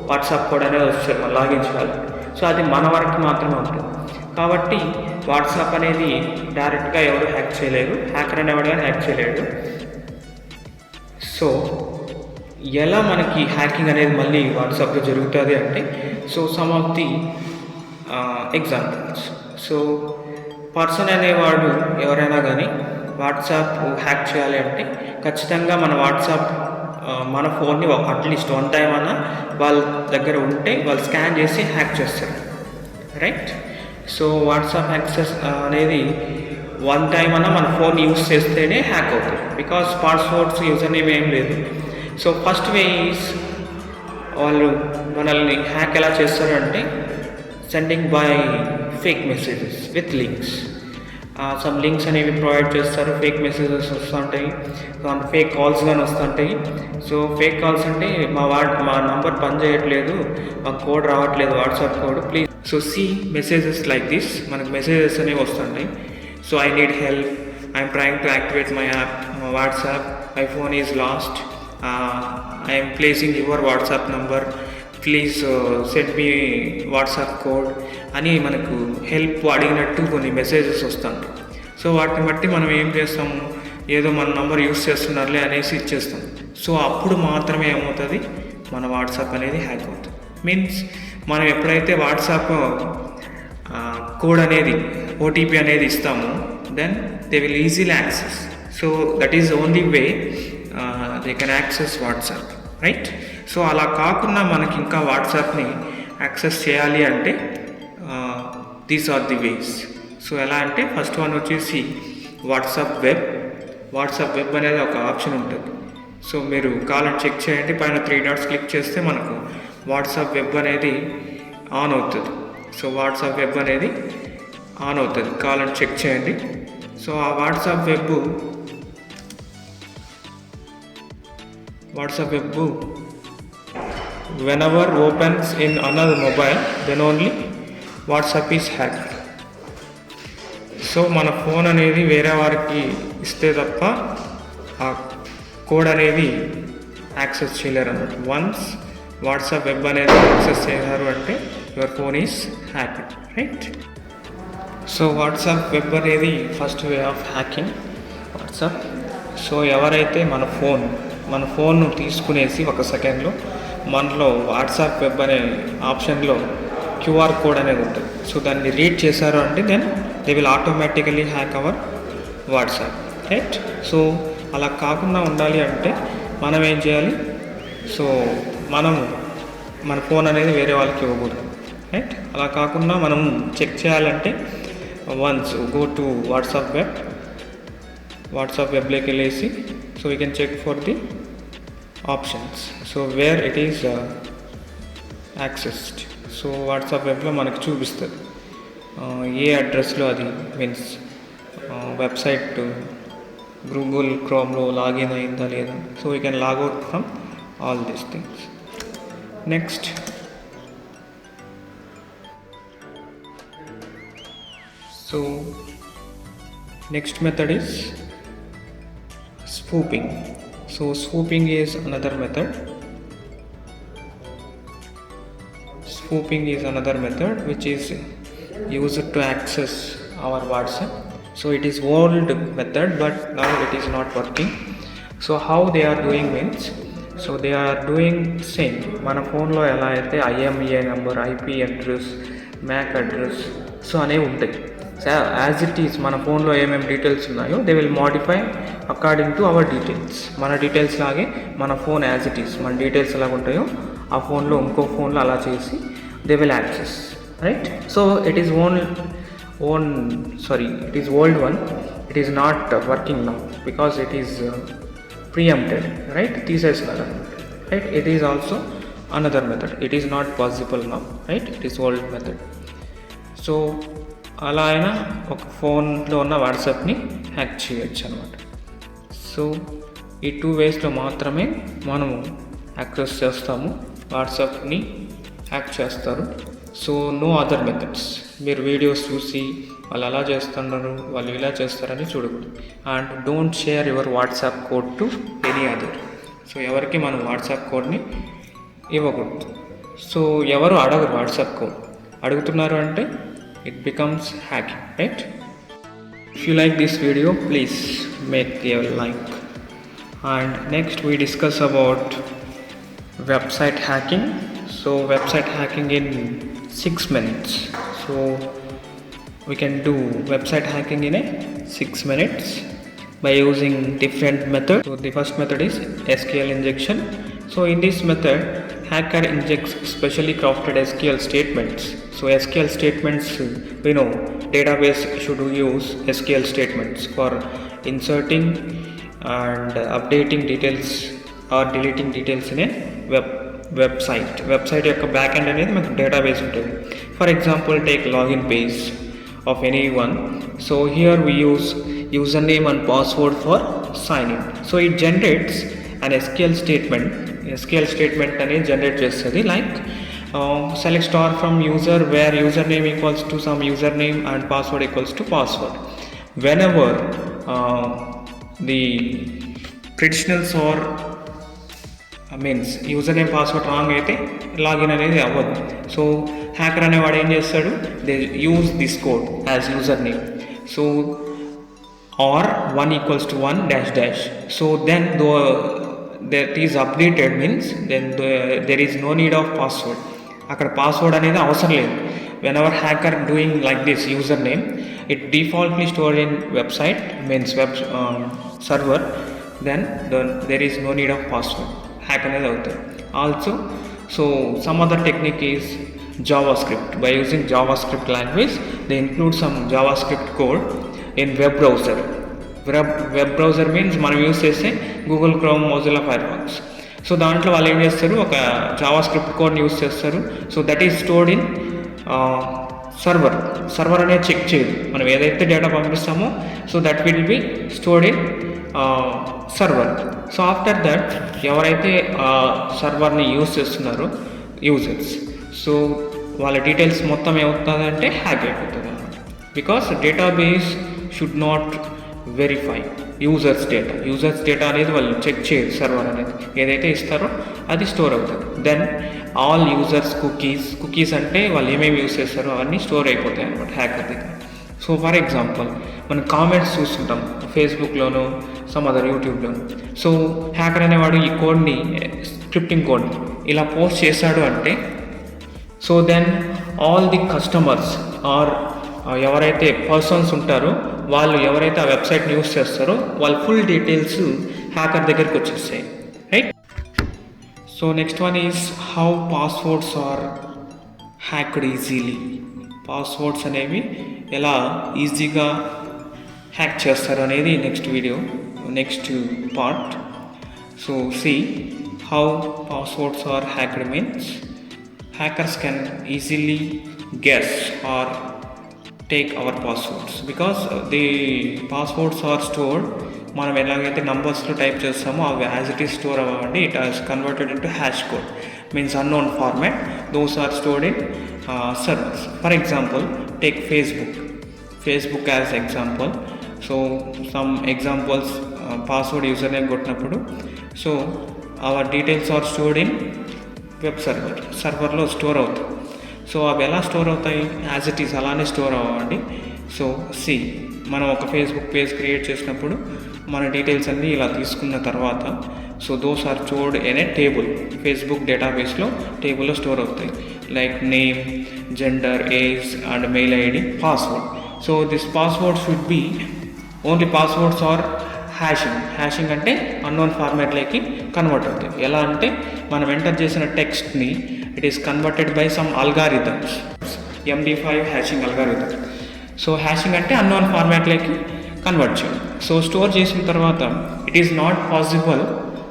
Speaker 1: WhatsApp code అనేది వస్తుంది మనం లాగిన్ చేయాలి. సో అది మన వరకు మాత్రమే ఉంటుంది. కాబట్టి వాట్సాప్ అనేది డైరెక్ట్గా ఎవరు హ్యాక్ చేయలేరు. హ్యాకర్ అనేవాడు కానీ హ్యాక్ చేయలేడు. సో ఎలా మనకి హ్యాకింగ్ అనేది మళ్ళీ వాట్సాప్లో జరుగుతుంది అంటే, so some of the examples. So person అనేవాడు ఎవరైనా కానీ వాట్సాప్ హ్యాక్ చేయాలి అంటే ఖచ్చితంగా మన వాట్సాప్ మన ఫోన్ని అట్లీస్ట్ 1 టైం అన్నా వాళ్ళ దగ్గర ఉంటే వాళ్ళు స్కాన్ చేసి హ్యాక్ చేస్తారు, రైట్? సో వాట్సాప్ యాక్సెస్ అనేది 1 టైం అన్నా మన ఫోన్ యూస్ చేస్తేనే హ్యాక్ అవుతుంది. బికాస్ పాస్వర్డ్స్ యూజర్ నేమ్ ఏం లేదు. సో ఫస్ట్ వే ఈజ్ వాళ్ళు మనల్ని హ్యాక్ ఎలా చేస్తారంటే sending by fake messages with links. Some links అనేవి ప్రొవైడ్ చేస్తారు, ఫేక్ మెసేజెస్ వస్తుంటాయి, ఫేక్ కాల్స్ కానీ వస్తుంటాయి. సో ఫేక్ కాల్స్ అంటే మా నంబర్ పని చేయట్లేదు, మా కోడ్ రావట్లేదు, WhatsApp code please. So see messages like this, మనకు మెసేజెస్ అనేవి వస్తుంటాయి. So I need help, I'm trying to activate my app WhatsApp, my phone is lost, I'm placing your WhatsApp number, please send me WhatsApp code అని మనకు help అడిగినట్టు కొన్ని messages వస్తుంటాయి. So వాటిని బట్టి మనం ఏం చేస్తాము, ఏదో మన నంబర్ యూస్ చేస్తున్నారులే అనేసి ఇచ్చేస్తాం. సో అప్పుడు మాత్రమే ఏమవుతుంది, మన వాట్సాప్ అనేది హ్యాక్ అవుతుంది. మీన్స్ మనం ఎప్పుడైతే వాట్సాప్ కోడ్ అనేది ఓటీపీ అనేది ఇస్తామో then they will easily access. So that is only way they can access WhatsApp, right. So అలా కాకుండా మనకి ఇంకా వాట్సాప్ని యాక్సెస్ చేయాలి అంటే these are the ways. So ఎలా అంటే ఫస్ట్ వన్ వచ్చేసి వాట్సాప్ వెబ్. వాట్సాప్ వెబ్ అనేది ఒక ఆప్షన్ ఉంటుంది. సో మీరు కావాలంటే చెక్ చేయండి, పైన 3 డాట్స్ క్లిక్ చేస్తే మనకు వాట్సాప్ వెబ్ అనేది ఆన్ అవుతుంది. సో వాట్సాప్ వెబ్ అనేది ఆన్ అవుతుంది, కావాలంటే చెక్ చేయండి. సో ఆ WhatsApp web whenever opens in another mobile then only WhatsApp is hacked. So మన ఫోన్ అనేది వేరే వారికి ఇస్తే తప్ప ఆ కోడ్ అనేది యాక్సెస్ చేయలేరు అన్నమాట. వన్స్ వాట్సాప్ వెబ్ అనేది యాక్సెస్ చేశారు అంటే your phone is hacking, right. So WhatsApp web అనేది first way of hacking WhatsApp. So ఎవరైతే మన ఫోన్ను తీసుకునేసి ఒక సెకండ్లో మనలో వాట్సాప్ వెబ్ అనే ఆప్షన్లో క్యూఆర్ కోడ్ అనేది ఉంటుంది. సో దాన్ని రీడ్ చేశారు అంటే then they will automatically hack our WhatsApp, right. So అలా కాకుండా ఉండాలి అంటే మనం ఏం చేయాలి, సో మన ఫోన్ అనేది వేరే వాళ్ళకి ఇవ్వకూడదు, రైట్. అలా కాకుండా మనం చెక్ చేయాలంటే వన్స్ గో టు వాట్సాప్ వెబ్లోకి వెళ్ళేసి so we can check for the options, so where it is accessed. So WhatsApp వెబ్లో మనకి చూపిస్తుంది ఏ అడ్రస్లో అది మీన్స్ వెబ్సైట్ గూగుల్ క్రోమ్లో లాగిన్ అయిందా లేదా. So we can log out from all these things. Next so next method is spoofing. So spoofing is another method. Spoofing is another method which is used to access our WhatsApp. So it is old method but now it is not working. So how they are doing means, so they are doing same మన ఫోన్లో ఎలా అయితే IMEI number, IP address, MAC address so అనేవి ఉంటాయి. As it is మన ఫోన్లో ఏమేమి details ఉన్నాయో they will modify according to our details. మన డీటెయిల్స్ లాగే మన ఫోన్ యాజ్ ఇట్ ఈస్ మన డీటెయిల్స్ ఎలాగ ఉంటాయో ఆ ఫోన్లో ఇంకో ఫోన్లో అలా చేసి they will access, right. So it is it is old one, it is not working now because it is preempted, right. తీసేసినారు, right. It is also another method, it is not possible now, right. It is old method. So అలా అయినా ఒక ఫోన్లో ఉన్న వాట్సాప్ని hack చేయొచ్చు అనమాట. So ఈ 2 వేస్లో మాత్రమే మనము యాక్సెస్ చేస్తాము, వాట్సాప్ని హ్యాక్ చేస్తారు. So no other methods. మీరు వీడియోస్ చూసి వాళ్ళు అలా చేస్తున్నారు, వాళ్ళు ఇలా చేస్తారని చూడకూడదు. And don't share your WhatsApp code to any other. So ఎవరికి మనం వాట్సాప్ కోడ్ని ఇవ్వకూడదు. సో ఎవరు అడగరు వాట్సాప్ కోడ్, అడుగుతున్నారు అంటే it becomes hacking, right? If you like this video, please make a like. And next we discuss about website hacking. So website hacking in 6 minutes. So we can do website hacking in 6 minutes by using different methods. So the first method is SQL injection. So in this method hacker injects specially crafted SQL statements. So SQL statements, we know database should use SQL statements for inserting and updating details or deleting details in a website యొక్క back end అనేది మనకు database ఉంటుంది. For example take login page of anyone. So here we use username and password for sign in. So it generates an SQL statement అనేది generate చేస్తుంది. Like select star from user where username equals to some username and password equals to password. Whenever the credentials or means user name password wrong అయితే login అనేది అవ్వదు. So hacker అనేవాడు ఏం చేస్తాడు, they use this code as user name. So or 1 = 1 -- so then that is updated means then there is no need of password. అక్కడ password అనేది అవసరం లేదు. whenever hacker doing like this username, it defaultly stored in website means web server, then there is no need of password. Hack అనేది అవుతుంది. Also so some other technique is JavaScript. By using JavaScript language, they include some JavaScript code in web browser. Web browser means మనం use చేస్తే Google Chrome, Mozilla Firefox. So దాంట్లో వాళ్ళు ఏం చేస్తారు, ఒక JavaScript కోడ్ని యూస్ చేస్తారు. So that is stored in server అనేది చెక్ చేయదు. మనం ఏదైతే డేటా పంపిస్తామో so that will be stored in server. So after that ఎవరైతే సర్వర్ని యూజ్ చేస్తున్నారో యూజర్స్, సో వాళ్ళ డీటెయిల్స్ మొత్తం ఏమవుతుందంటే హ్యాక్ అయిపోతుంది అన్నమాట. Because database should not verify users data అనేది వాళ్ళు చెక్ చేయరు. సర్వర్ అనేది ఏదైతే ఇస్తారో అది స్టోర్ అవుతుంది. దెన్ ఆల్ యూజర్స్ కుకీస్ అంటే వాళ్ళు ఏమేమి యూజ్ చేస్తారో అవన్నీ స్టోర్ అయిపోతాయి అన్నమాట హ్యాకర్ దగ్గర. సో ఫర్ ఎగ్జాంపుల్ మనం కామెంట్స్ చూస్తుంటాం ఫేస్బుక్లోను, సమ్ అదర్ యూట్యూబ్లోను. సో హ్యాకర్ అనేవాడు ఈ కోడ్ని, స్క్రిప్టింగ్ కోడ్ని ఇలా పోస్ట్ చేశాడు అంటే, so then all the customers are ఎవరైతే పర్సన్స్ ఉంటారో వాళ్ళు ఎవరైతే ఆ వెబ్సైట్ని యూస్ చేస్తారో వాళ్ళ ఫుల్ డీటెయిల్స్ హ్యాకర్ దగ్గరికి వచ్చేస్తాయి, right? So next one is how passwords are hacked easily. Passwords అనేవి ఎలా ఈజీగా హ్యాక్ చేస్తారు అనేది next part. So see how passwords are hacked means hackers can easily guess or take our passwords because the passwords are stored. మనం ఎలాగైతే నంబర్స్లో type చేస్తామో అవి as it is store అవ్వండి. It has converted into hash code means unknown format. Those are stored in servers. For example take Facebook as example. So some examples password user name కొట్టినప్పుడు so our details are stored in web సర్వర్లో store అవుతాయి. So అవి ఎలా store అవుతాయి, as it is అలానే store అవ్వండి. So మనం ఒక ఫేస్బుక్ పేజ్ క్రియేట్ చేసినప్పుడు మన డీటెయిల్స్ అన్నీ ఇలా తీసుకున్న తర్వాత so those are stored in a table. Facebook డేటాబేస్లో టేబుల్లో స్టోర్ అవుతాయి. Like name, gender, age and mail ID, password. So this password should be only passwords are hashing అంటే అన్నోన్ ఫార్మాట్లోకి కన్వర్ట్ అవుతాయి. ఎలా అంటే మనం ఎంటర్ చేసిన టెక్స్ట్ని it is converted by some algorithms, MD5 hashing algorithm. So hashing అంటే unknown ఫార్మాట్లోకి కన్వర్ట్ చేయాలి. సో స్టోర్ చేసిన తర్వాత it is not possible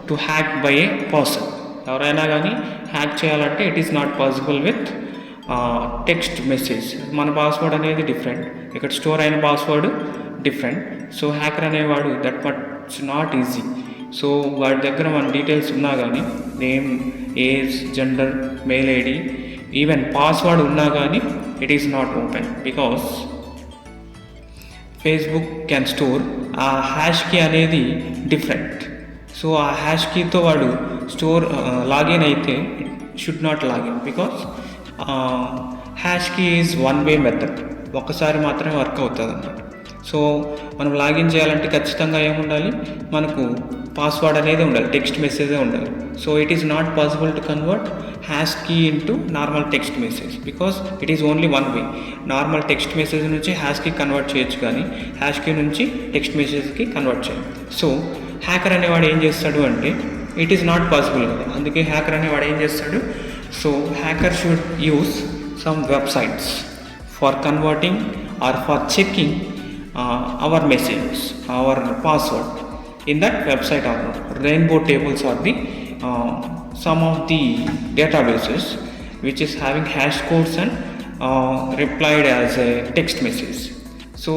Speaker 1: to hack by A person. ఎవరైనా కానీ హ్యాక్ చేయాలంటే it is not possible with text message. మన password అనేది డిఫరెంట్, ఇక్కడ స్టోర్ అయిన పాస్వర్డ్ డిఫరెంట్. సో హ్యాకర్ అనేవాడు that much not easy. So వాడి దగ్గర మన డీటెయిల్స్ ఉన్నా కానీ name, age, gender, mail ID, even password ఉన్నా కానీ it is not open because Facebook can store ఆ హ్యాష్ కీ అనేది డిఫరెంట్. సో ఆ హ్యాష్ కీతో వాడు లాగిన్ అయితే it should not login because hash key is one way method. ఒక్కసారి మాత్రమే work అవుతుంది అన్నమాట. సో మనం లాగిన్ చేయాలంటే ఖచ్చితంగా ఏముండాలి, మనకు పాస్వర్డ్ అనేది ఉండాలి, టెక్స్ట్ మెసేజే ఉండాలి. So it is not possible to convert hash key into normal text message because it is only one way. Normal text message నుంచి హ్యాష్ కీ కన్వర్ట్ చేయొచ్చు కానీ హ్యాష్ కీ నుంచి టెక్స్ట్ మెసేజ్కి కన్వర్ట్ చేయాలి. సో హ్యాకర్ అనేవాడు ఏం చేస్తాడు అంటే ఇట్ ఈస్ నాట్ పాసిబుల్ కదా, అందుకే హ్యాకర్ అనేవాడు ఏం చేస్తాడు, so hacker should use some websites for converting or for checking our messages, our password in that website or not. Rainbow tables are the some of the databases which is having hash codes and replied as a text message. So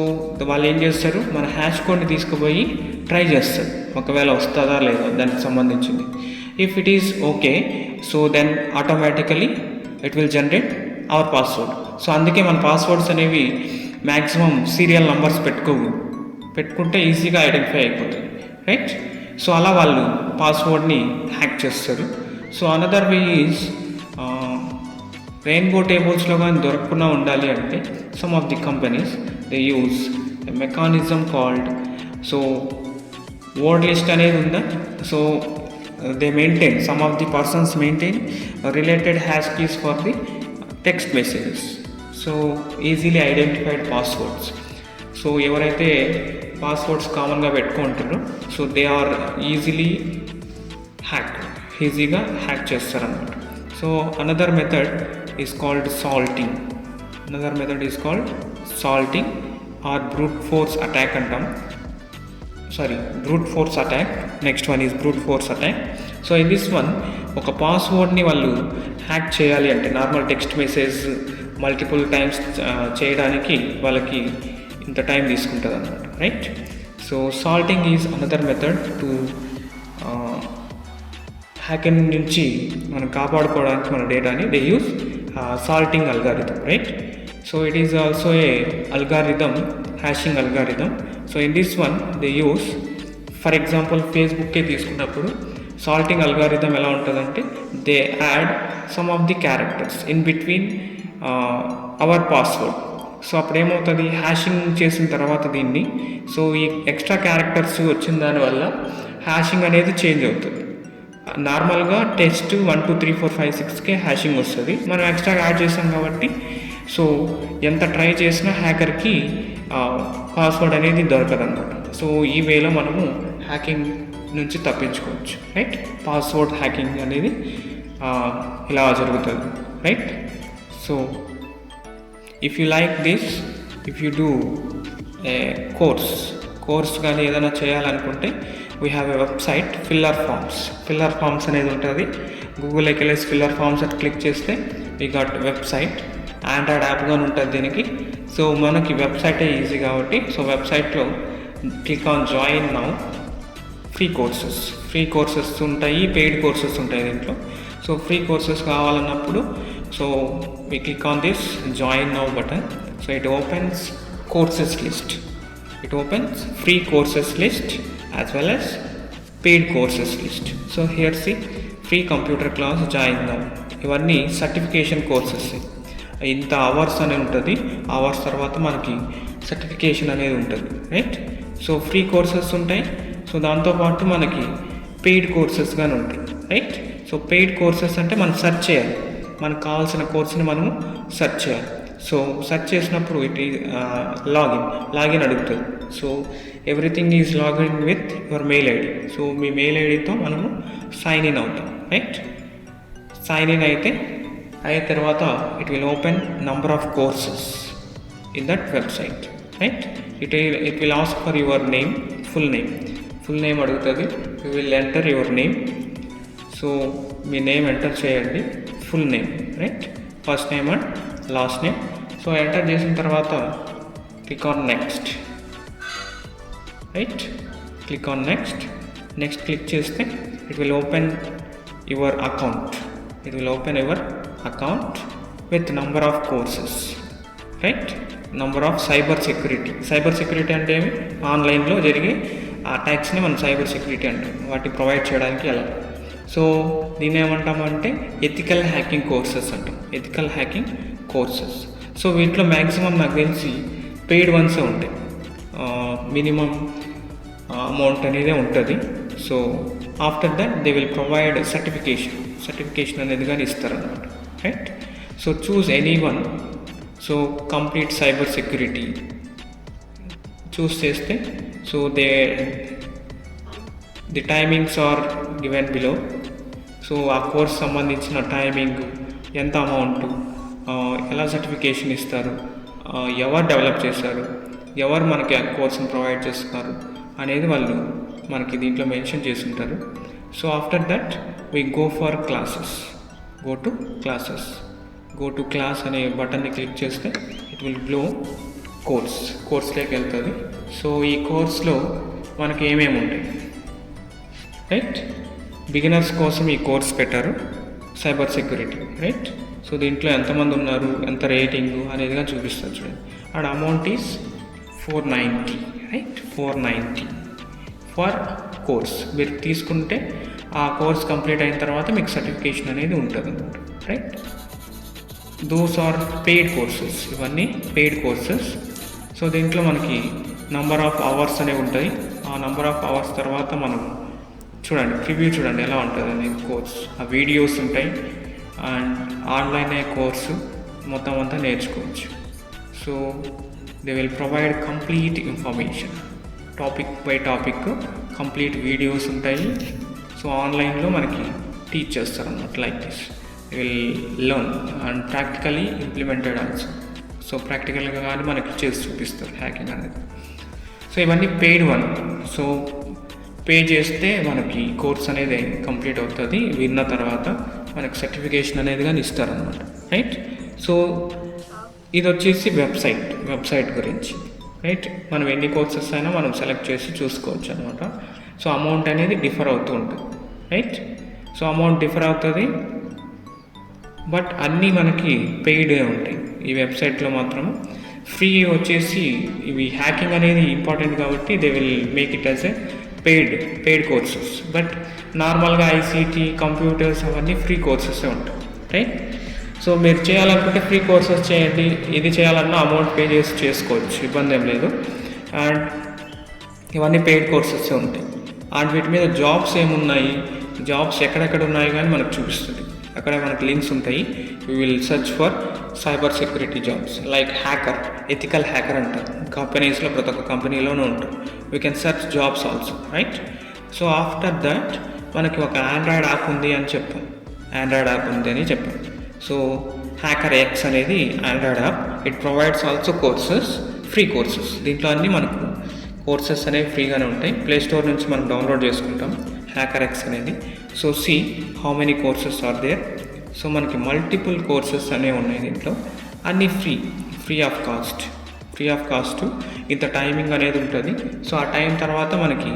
Speaker 1: వాళ్ళు ఏం చేస్తారు, మన hash కోడ్ని తీసుకుపోయి try చేస్తారు, ఒకవేళ వస్తుందా లేదా దానికి సంబంధించింది. If it is okay, so then automatically it will generate our password. So అందుకే మన పాస్వర్డ్స్ అనేవి మ్యాక్సిమం సీరియల్ నంబర్స్ పెట్టుకుంటే ఈజీగా ఐడెంటిఫై అయిపోతుంది, రైట్. సో అలా వాళ్ళు పాస్వర్డ్ని హ్యాక్ చేస్తారు. So another way is rainbow టేబుల్స్లో కానీ దొరకకుండా ఉండాలి అంటే some of the companies they use a mechanism called, so word list అనేది ఉందా, so they maintain, some of the persons maintain related hash keys for the text messages. So easily identified passwords. So ఎవరైతే passwords కామన్గా పెట్టుకుంటారో so they are ఈజీగా hack చేస్తారన్నమాట. So another method is called salting or brute force attack అంటాం. Brute force attack. Next one is brute force attack. So in this one ఒక పాస్వర్డ్ని వాళ్ళు hack చేయాలి అంటే normal text message multiple times చేయడానికి వాళ్ళకి ఇంత టైం తీసుకుంటుంది అన్నమాట, right. So salting is another method to hacking నుంచి మనం కాపాడుకోవడానికి మన డేటాని they use salting algorithm, right. So it is also a algorithm, hashing algorithm. So in this one they use, for example ఫేస్బుక్కే తీసుకున్నప్పుడు సాల్టింగ్ అల్గారిథం ఎలా ఉంటుందంటే they add some of the characters in between hour password. So అప్పుడు ఏమవుతుంది, hashing చేసిన తర్వాత దీన్ని, so ఈ ఎక్స్ట్రా క్యారెక్టర్స్ వచ్చిన దానివల్ల హ్యాషింగ్ అనేది చేంజ్ అవుతుంది. నార్మల్గా టెస్ట్ 1 2 3 4 5 6కే హ్యాషింగ్ వస్తుంది, మనం ఎక్స్ట్రా యాడ్ చేసాం కాబట్టి సో ఎంత ట్రై చేసినా హ్యాకర్కి పాస్వర్డ్ అనేది దొరకదు అనమాట. సో ఈ వేలో మనము హ్యాకింగ్ నుంచి తప్పించుకోవచ్చు, రైట్. పాస్వర్డ్ హ్యాకింగ్ అనేది ఇలా జరుగుతుంది, right. So if you like this, if you do a course కానీ ఏదైనా చేయాలనుకుంటే we have a website filler forms అనేది ఉంటుంది. గూగుల్లోకి వెళ్ళేసి ఫిల్లర్ ఫామ్స్ అని క్లిక్ చేస్తే we got website. Android app కానీ ఉంటుంది దీనికి. సో మనకి వెబ్సైటే ఈజీ కాబట్టి సో వెబ్సైట్లో click on join now. Free courses ఉంటాయి, పెయిడ్ కోర్సెస్ ఉంటాయి దీంట్లో. సో ఫ్రీ కోర్సెస్ కావాలన్నప్పుడు so we click on this join now button. So it opens courses list. It opens free courses list as well as paid courses list. So here see free computer class join now. ఇవన్నీ certification courses. ఇంత hours అనేది ఉంటుంది, hours తర్వాత మనకి certification అనేది ఉంటుంది, right. So free courses ఉంటాయి. So దాంతోపాటు మనకి పెయిడ్ కోర్సెస్ కానీ ఉంటాయి, రైట్. సో పెయిడ్ కోర్సెస్ అంటే మనం సెర్చ్ చేయాలి, మనకు కావాల్సిన కోర్సుని మనము సెర్చ్ చేయాలి. సో సెర్చ్ చేసినప్పుడు ఇట్ లాగిన్ అడుగుతుంది. So everything is login with your mail ID. So మీ మెయిల్ ఐడితో మనము సైన్ ఇన్ అవుతాం, రైట్. సైన్ ఇన్ అయిన తర్వాత it will open number of courses in that website, right. It will ask for your name, full name అడుగుతుంది. You will enter your name. So మీ name enter చేయండి, full name, right. First name and last name. So enter చేసిన తర్వాత click on next, right. Click on next click చేస్తే it will open your account with number of courses, right. Number of cyber security అంటే ఏమి, ఆన్లైన్లో జరిగే అటాక్స్ని మనం cyber security అంటాం, వాటిని ప్రొవైడ్ చేయడానికి ఎలా. సో దీన్ని ఏమంటామంటే ఎథికల్ హ్యాకింగ్ కోర్సెస్. సో వీటిలో మ్యాక్సిమం నాకు తెలిసి పెయిడ్ వన్సే ఉంటాయి, మినిమం అమౌంట్ అనేది ఉంటుంది. So after that they will provide certification అనేది కానీ ఇస్తారన్నమాట, right. So choose any one. So complete cyber security choose చేస్తే so the timings are given below. So ఆ కోర్స్ సంబంధించిన టైమింగ్, ఎంత అమౌంట్, ఎలా సర్టిఫికేషన్ ఇస్తారు, ఎవరు డెవలప్ చేశారు, ఎవరు మనకి ఆ కోర్స్ని ప్రొవైడ్ చేస్తున్నారు అనేది వాళ్ళు మనకి దీంట్లో మెన్షన్ చేసి ఉంటారు. So after that we go to classes. Go to class అనే బటన్ని క్లిక్ చేస్తే ఇట్ విల్ గ్లో కోర్స్లోకి వెళ్తుంది. సో ఈ కోర్స్లో మనకి ఏమేమి ఉంటాయి, రైట్? బిగినర్స్ కోసం ఈ కోర్స్ పెట్టారు, సైబర్ సెక్యూరిటీ, రైట్? సో దీంట్లో ఎంతమంది ఉన్నారు, ఎంత రేటింగు అనేదిగా చూపిస్తారు చూడండి. And amount is 490, right? 490 for course. మీరు తీసుకుంటే ఆ కోర్స్ కంప్లీట్ అయిన తర్వాత మీకు సర్టిఫికేషన్ అనేది ఉంటుంది అన్నమాట, right? Those are paid courses, ఇవన్నీ పెయిడ్ కోర్సెస్. సో దీంట్లో మనకి నంబర్ ఆఫ్ అవర్స్ అనేవి ఉంటాయి. ఆ నంబర్ ఆఫ్ అవర్స్ తర్వాత మనం చూడండి, ప్రివ్యూ చూడండి ఎలా ఉంటుంది అనేది కోర్స్. ఆ వీడియోస్ ఉంటాయి అండ్ ఆన్లైన్ కోర్సు మొత్తం అంతా నేర్చుకోవచ్చు. So they will provide complete information, topic by topic complete videos ఉంటాయి. సో ఆన్లైన్లో మనకి టీచ్ చేస్తారు అన్నమాట, like this will learn and practically implemented also. So ప్రాక్టికల్గా కానీ మనకి చేసి చూపిస్తారు హ్యాకింగ్ అనేది. సో ఇవన్నీ పెయిడ్ వన్. సో పే చేస్తే మనకి కోర్స్ అనేది కంప్లీట్ అవుతుంది. విన్న తర్వాత మనకి సర్టిఫికేషన్ అనేది కానీ ఇస్తారనమాట, రైట్? సో ఇది వచ్చేసి వెబ్సైట్ గురించి, రైట్? మనం ఎన్ని కోర్సెస్ అయినా మనం సెలెక్ట్ చేసి చూసుకోవచ్చు అనమాట. సో అమౌంట్ అనేది డిఫర్ అవుతూ ఉంటుంది, రైట్? సో అమౌంట్ డిఫర్ అవుతుంది, బట్ అన్నీ మనకి పెయిడే ఉంటాయి. ఈ వెబ్సైట్లో మాత్రం ఫ్రీ వచ్చేసి ఇవి హ్యాకింగ్ అనేది ఇంపార్టెంట్ కాబట్టి they will make it as a paid courses. But నార్మల్గా ఐసీటీ, కంప్యూటర్స్ అవన్నీ ఫ్రీ కోర్సెస్ ఉంటాయి, రైట్? సో మీరు చేయాలనుకుంటే ఫ్రీ కోర్సెస్ చేయండి, ఇది చేయాలన్నా అమౌంట్ పే చేసి చేసుకోవచ్చు, ఇబ్బంది ఏం లేదు. అండ్ ఇవన్నీ పెయిడ్ కోర్సెస్ ఉంటాయి. అండ్ వీటి మీద జాబ్స్ ఏమున్నాయి, జాబ్స్ ఎక్కడెక్కడ ఉన్నాయి కానీ మనకు చూపిస్తుంది. అక్కడ మనకు లింక్స్ ఉంటాయి. We will search for cyber security jobs like hacker, ethical hacker అంటారు. కంపెనీస్లో ప్రతి ఒక్క కంపెనీలోనూ ఉంటారు. We can search jobs also, right? So after that మనకి ఒక ఆండ్రాయిడ్ యాప్ ఉంది అని చెప్పాం, సో హ్యాకర్ ఎక్స్ అనేది Android app. It provides also courses, free courses. దీంట్లో అన్నీ మనకు కోర్సెస్ అనేవి ఫ్రీగానే ఉంటాయి. ప్లే స్టోర్ నుంచి మనం డౌన్లోడ్ చేసుకుంటాం హ్యాకర్ ఎక్స్ అనేది. So see how many courses are there. So మనకి మల్టిపుల్ కోర్సెస్ అనేవి ఉన్నాయి దీంట్లో, అన్నీ ఫ్రీ ఆఫ్ కాస్ట్. ఇంత టైమింగ్ అనేది ఉంటుంది. సో ఆ టైం తర్వాత మనకి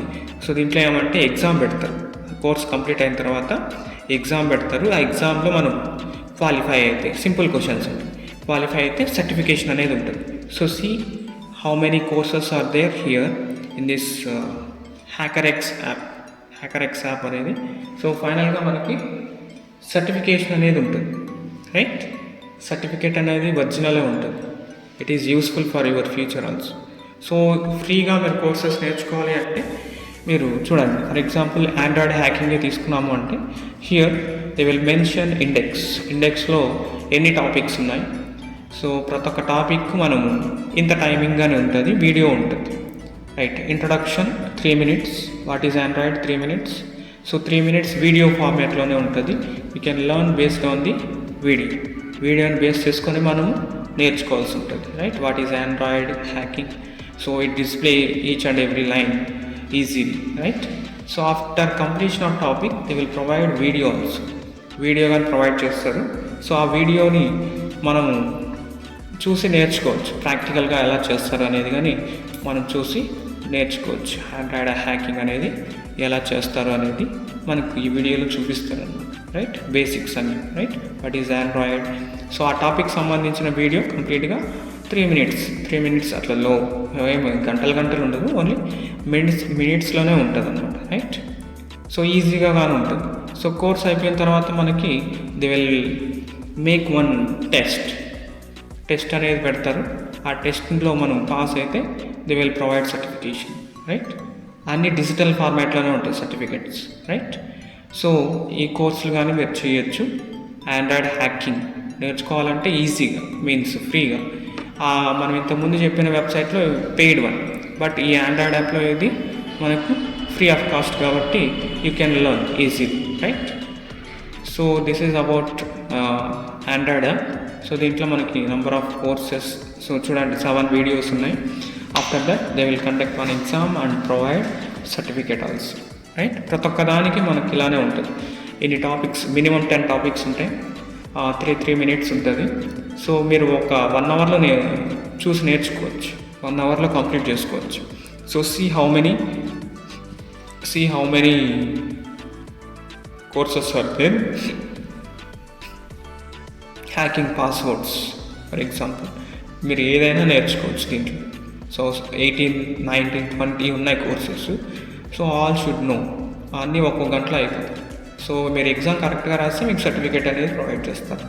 Speaker 1: దీంట్లో ఏమంటే ఎగ్జామ్ పెడతారు. కోర్స్ కంప్లీట్ అయిన తర్వాత ఎగ్జామ్ పెడతారు. ఆ ఎగ్జామ్లో మనం క్వాలిఫై అయితే, సింపుల్ క్వశ్చన్స్ ఉంటాయి, క్వాలిఫై అయితే సర్టిఫికేషన్ అనేది ఉంటుంది. So see how many courses are there here in this hacker X app అనేది. సో ఫైనల్గా మనకి సర్టిఫికేషన్ అనేది ఉంటుంది, రైట్? సర్టిఫికేట్ అనేది ఒరిజినలే ఉంటుంది. It is useful for your future also. So ఫ్రీగా మీరు కోర్సెస్ నేర్చుకోవాలి అంటే మీరు చూడండి, ఫర్ ఎగ్జాంపుల్ ఆండ్రాయిడ్ హ్యాకింగే తీసుకున్నాము అంటే హియర్ దే విల్ మెన్షన్ ఇండెక్స్లో ఎన్ని టాపిక్స్ ఉన్నాయి. సో ప్రతి ఒక్క టాపిక్ మనము ఇంత టైమింగ్గానే ఉంటుంది, వీడియో ఉంటుంది, right? Introduction 3 minutes, what is Android 3 minutes. So 3 minutes video ఫార్మాట్లోనే ఉంటుంది. You can learn based on the వీడియోని బేస్ చేసుకొని మనము నేర్చుకోవాల్సి ఉంటుంది, right? What is Android hacking. So it display each and every line easily, right? So after completion of topic they will provide video also. Video కానీ provide చేస్తారు. So ఆ వీడియోని మనము చూసి నేర్చుకోవచ్చు, ప్రాక్టికల్గా ఎలా చేస్తారు అనేది కానీ మనం చూసి నేర్చుకోవచ్చు. ఆండ్రాయిడ్ హ్యాకింగ్ అనేది ఎలా చేస్తారు అనేది మనకు ఈ వీడియోలో చూపిస్తారు అన్నమాట, రైట్? బేసిక్స్ అన్ని, right? What is Android. So ఆ టాపిక్ సంబంధించిన వీడియో కంప్లీట్గా 3 minutes అట్లా ఏమి గంటలు ఉండదు, ఓన్లీ మినిట్స్లోనే ఉంటుంది అన్నమాట, రైట్? సో ఈజీగా కానీ ఉంటుంది. సో కోర్స్ అయిపోయిన తర్వాత మనకి they will make one test అనేది పెడతారు. ఆ టెస్ట్లో మనం పాస్ అయితే they will provide certification, right? అన్ని డిజిటల్ ఫార్మాట్లోనే ఉంటాయి సర్టిఫికెట్స్, రైట్? సో ఈ కోర్సులు కానీ మీరు చేయొచ్చు. ఆండ్రాయిడ్ హ్యాకింగ్ నేర్చుకోవాలంటే ఈజీగా, మీన్స్ ఫ్రీగా. మనం ఇంతకుముందు చెప్పిన వెబ్సైట్లో పెయిడ్ వన్, బట్ ఈ ఆండ్రాయిడ్ యాప్లో ఇది మనకు ఫ్రీ ఆఫ్ కాస్ట్ కాబట్టి you can learn easily, right? So this is about Android app. So దీంట్లో మనకి నెంబర్ ఆఫ్ కోర్సెస్, సో చూడండి 7 వీడియోస్ ఉన్నాయి. After that they will conduct one exam and provide certificate also, right? ప్రతి ఒక్క దానికి మనకి ఇలానే ఉంటుంది. ఎన్ని టాపిక్స్, మినిమం 10 టాపిక్స్ ఉంటాయి. త్రీ మినిట్స్ ఉంటుంది. సో మీరు ఒక 1 అవర్లో చూసి నేర్చుకోవచ్చు, 1 అవర్లో కంప్లీట్ చేసుకోవచ్చు. So see how many courses are there. Hacking passwords for example, మీరు ఏదైనా నేర్చుకోవచ్చు దీంట్లో. సో 18, 19, 20 ఉన్నాయి courses. So all should know, అన్నీ ఒక్కొక్క గంటలో అయిపోతాయి. సో మీరు ఎగ్జామ్ కరెక్ట్గా రాస్తే మీకు సర్టిఫికేట్ అనేది ప్రొవైడ్ చేస్తారు.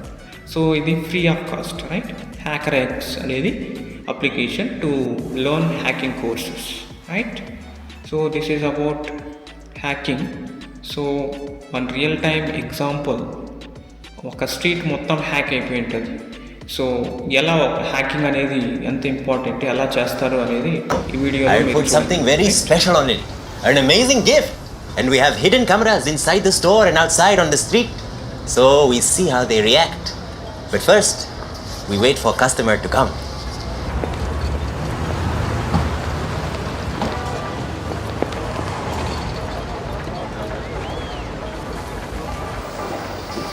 Speaker 1: సో ఇది ఫ్రీ ఆఫ్ కాస్ట్, రైట్? హ్యాకర్ఎక్స్ అనేది application to learn hacking courses, right? So this is about hacking. So one real time example, ఒక స్ట్రీట్ మొత్తం హ్యాక్ అయిపోయి ఉంటుంది. సో ఎలా హ్యాకింగ్ అనేది ఎంత ఇంపార్టెంట్, ఎలా చేస్తారు అనేది ఈ వీడియోలో
Speaker 2: I put something very special on it. An amazing gift. And we have hidden cameras inside the store and outside on the street. So we see how they react. But first, we wait for customer to come.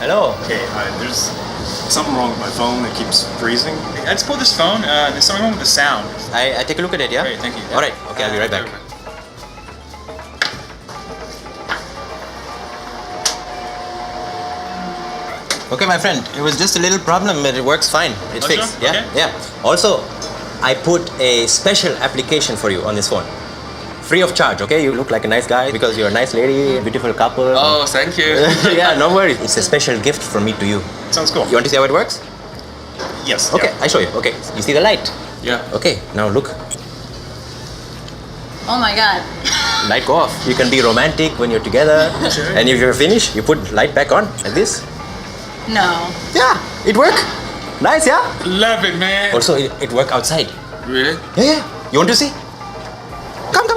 Speaker 2: Hello.
Speaker 3: Okay, there's something wrong with my phone. It keeps freezing. I just pulled this phone. There's something wrong with the sound.
Speaker 2: I take a look at it, yeah?
Speaker 3: Great, thank you.
Speaker 2: All right. Okay, I'll be right back. Okay, my friend, it was just a little problem, but it works fine. It's
Speaker 3: Oh,
Speaker 2: fixed.
Speaker 3: sure?
Speaker 2: Yeah,
Speaker 3: Okay.
Speaker 2: yeah. Also, I put a special application for you on this phone. Free of charge, okay? You look like a nice guy because you're a nice lady, beautiful couple.
Speaker 3: Oh, thank you.
Speaker 2: Yeah, no worries. It's a special gift from me to you.
Speaker 3: Sounds cool.
Speaker 2: You want to see how it works?
Speaker 3: Yes.
Speaker 2: Okay, I show you. Okay, you see the light?
Speaker 3: Yeah.
Speaker 2: Okay, now look.
Speaker 4: Oh my god.
Speaker 2: Light go off. You can be romantic when you're together.
Speaker 3: Sure.
Speaker 2: And if you're finished, you put light back on like this.
Speaker 4: No.
Speaker 2: Yeah, it work. Nice, yeah?
Speaker 3: Love it, man.
Speaker 2: Also, it work outside.
Speaker 3: Really?
Speaker 2: Yeah. You want to see? Come.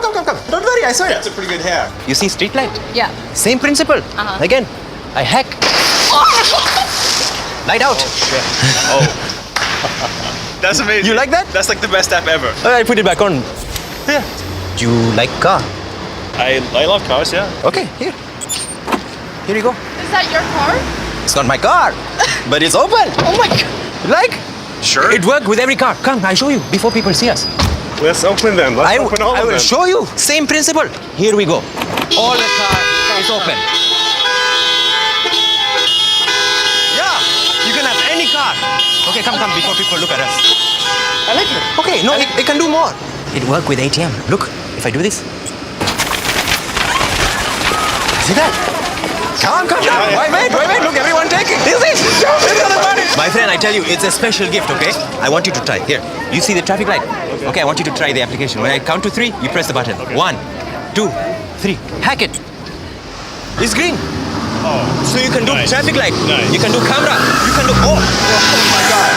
Speaker 2: Don't worry, I saw it.
Speaker 3: That's a pretty good hack.
Speaker 2: You see street light?
Speaker 4: Yeah.
Speaker 2: Same principle.
Speaker 4: Uh-huh.
Speaker 2: Again, I hack. Light out.
Speaker 3: Oh. That's amazing.
Speaker 2: You like that?
Speaker 3: That's like the best app ever.
Speaker 2: I put it back on. Yeah. Do you like car?
Speaker 3: I love cars, yeah.
Speaker 2: Okay, here. Here you go.
Speaker 4: Is that your car?
Speaker 2: It's not my car, but it's open.
Speaker 4: Oh my god.
Speaker 2: Like?
Speaker 3: Sure.
Speaker 2: It worked with every car. Come, I'll show you before people see us.
Speaker 3: Let's open them. Let's open all
Speaker 2: I
Speaker 3: of
Speaker 2: will
Speaker 3: them.
Speaker 2: show you. Same principle. Here we go. All the car is open. Yeah, you can have any car. Okay, come before people look at us.
Speaker 4: I like it.
Speaker 2: Okay, no, it can do more. It work with ATM. Look, if I do this. See that? Come. Wait, look, everyone taking. This is the money. My friend, I tell you, it's a special gift, okay? I want you to try. Here, you see the traffic light? Okay, I want you to try the application. When I count to 3, you press the button. 1, 2, 3. Hack it. It's green.
Speaker 3: Oh.
Speaker 2: So you can do
Speaker 3: Nice.
Speaker 2: traffic light.
Speaker 3: Nice.
Speaker 2: You can do camera. You can do... Oh my God.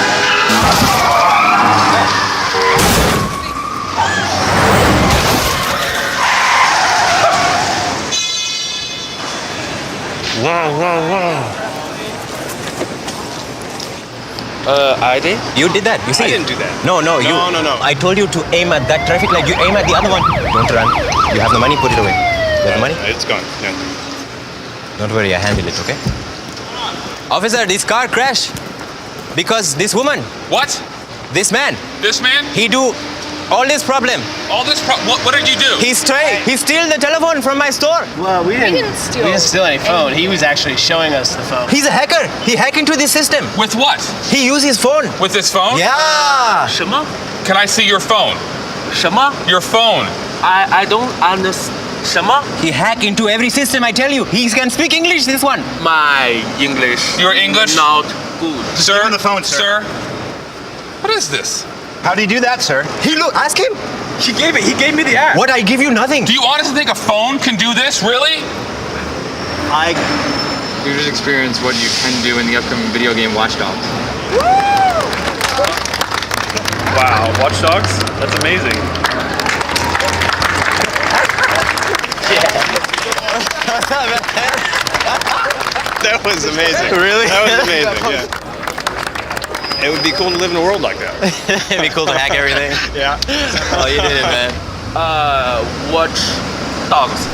Speaker 3: Wow. I did?
Speaker 2: You did that. You see
Speaker 3: I
Speaker 2: it?
Speaker 3: didn't do that.
Speaker 2: No.
Speaker 3: No.
Speaker 2: I told you to aim at that traffic light. You aim at the other one. Don't run. You have the money, put it away. You have the money?
Speaker 3: It's gone. Yeah.
Speaker 2: Don't worry, I handle it, okay? Officer, this car crashed because this woman,
Speaker 5: What?
Speaker 2: this man,
Speaker 5: This man?
Speaker 2: he do all this problem.
Speaker 5: All this what did you do?
Speaker 2: He steal the telephone from my store.
Speaker 6: Well, we didn't
Speaker 4: didn't steal
Speaker 6: any phone. He was actually showing us the phone.
Speaker 2: He's a hacker. He hack into this system.
Speaker 5: With what?
Speaker 2: He use his phone.
Speaker 5: With this phone?
Speaker 2: Yeah.
Speaker 6: Shema?
Speaker 5: Can I see your phone?
Speaker 6: Shema?
Speaker 5: Your phone.
Speaker 6: I don't understand. Shema?
Speaker 2: He hack into every system, I tell you. He can speak English, this one.
Speaker 6: My English.
Speaker 5: Your English?
Speaker 6: Not good.
Speaker 5: Sir?
Speaker 3: give him the phone, sir.
Speaker 5: What is this?
Speaker 3: How do you do that, sir?
Speaker 2: Ask him.
Speaker 3: He gave me the app.
Speaker 2: What, I give you nothing.
Speaker 5: Do you honestly think a phone can do this? Really?
Speaker 7: You just experience what you can do in the upcoming video game Watch Dogs.
Speaker 3: Wow, Watch Dogs? That's amazing. That was amazing.
Speaker 2: Really?
Speaker 3: That was amazing, yeah. It would be cool to live in a world like that.
Speaker 2: It'd be cool to hack everything.
Speaker 3: Yeah.
Speaker 2: Oh, you did it, man.
Speaker 6: Watch dogs.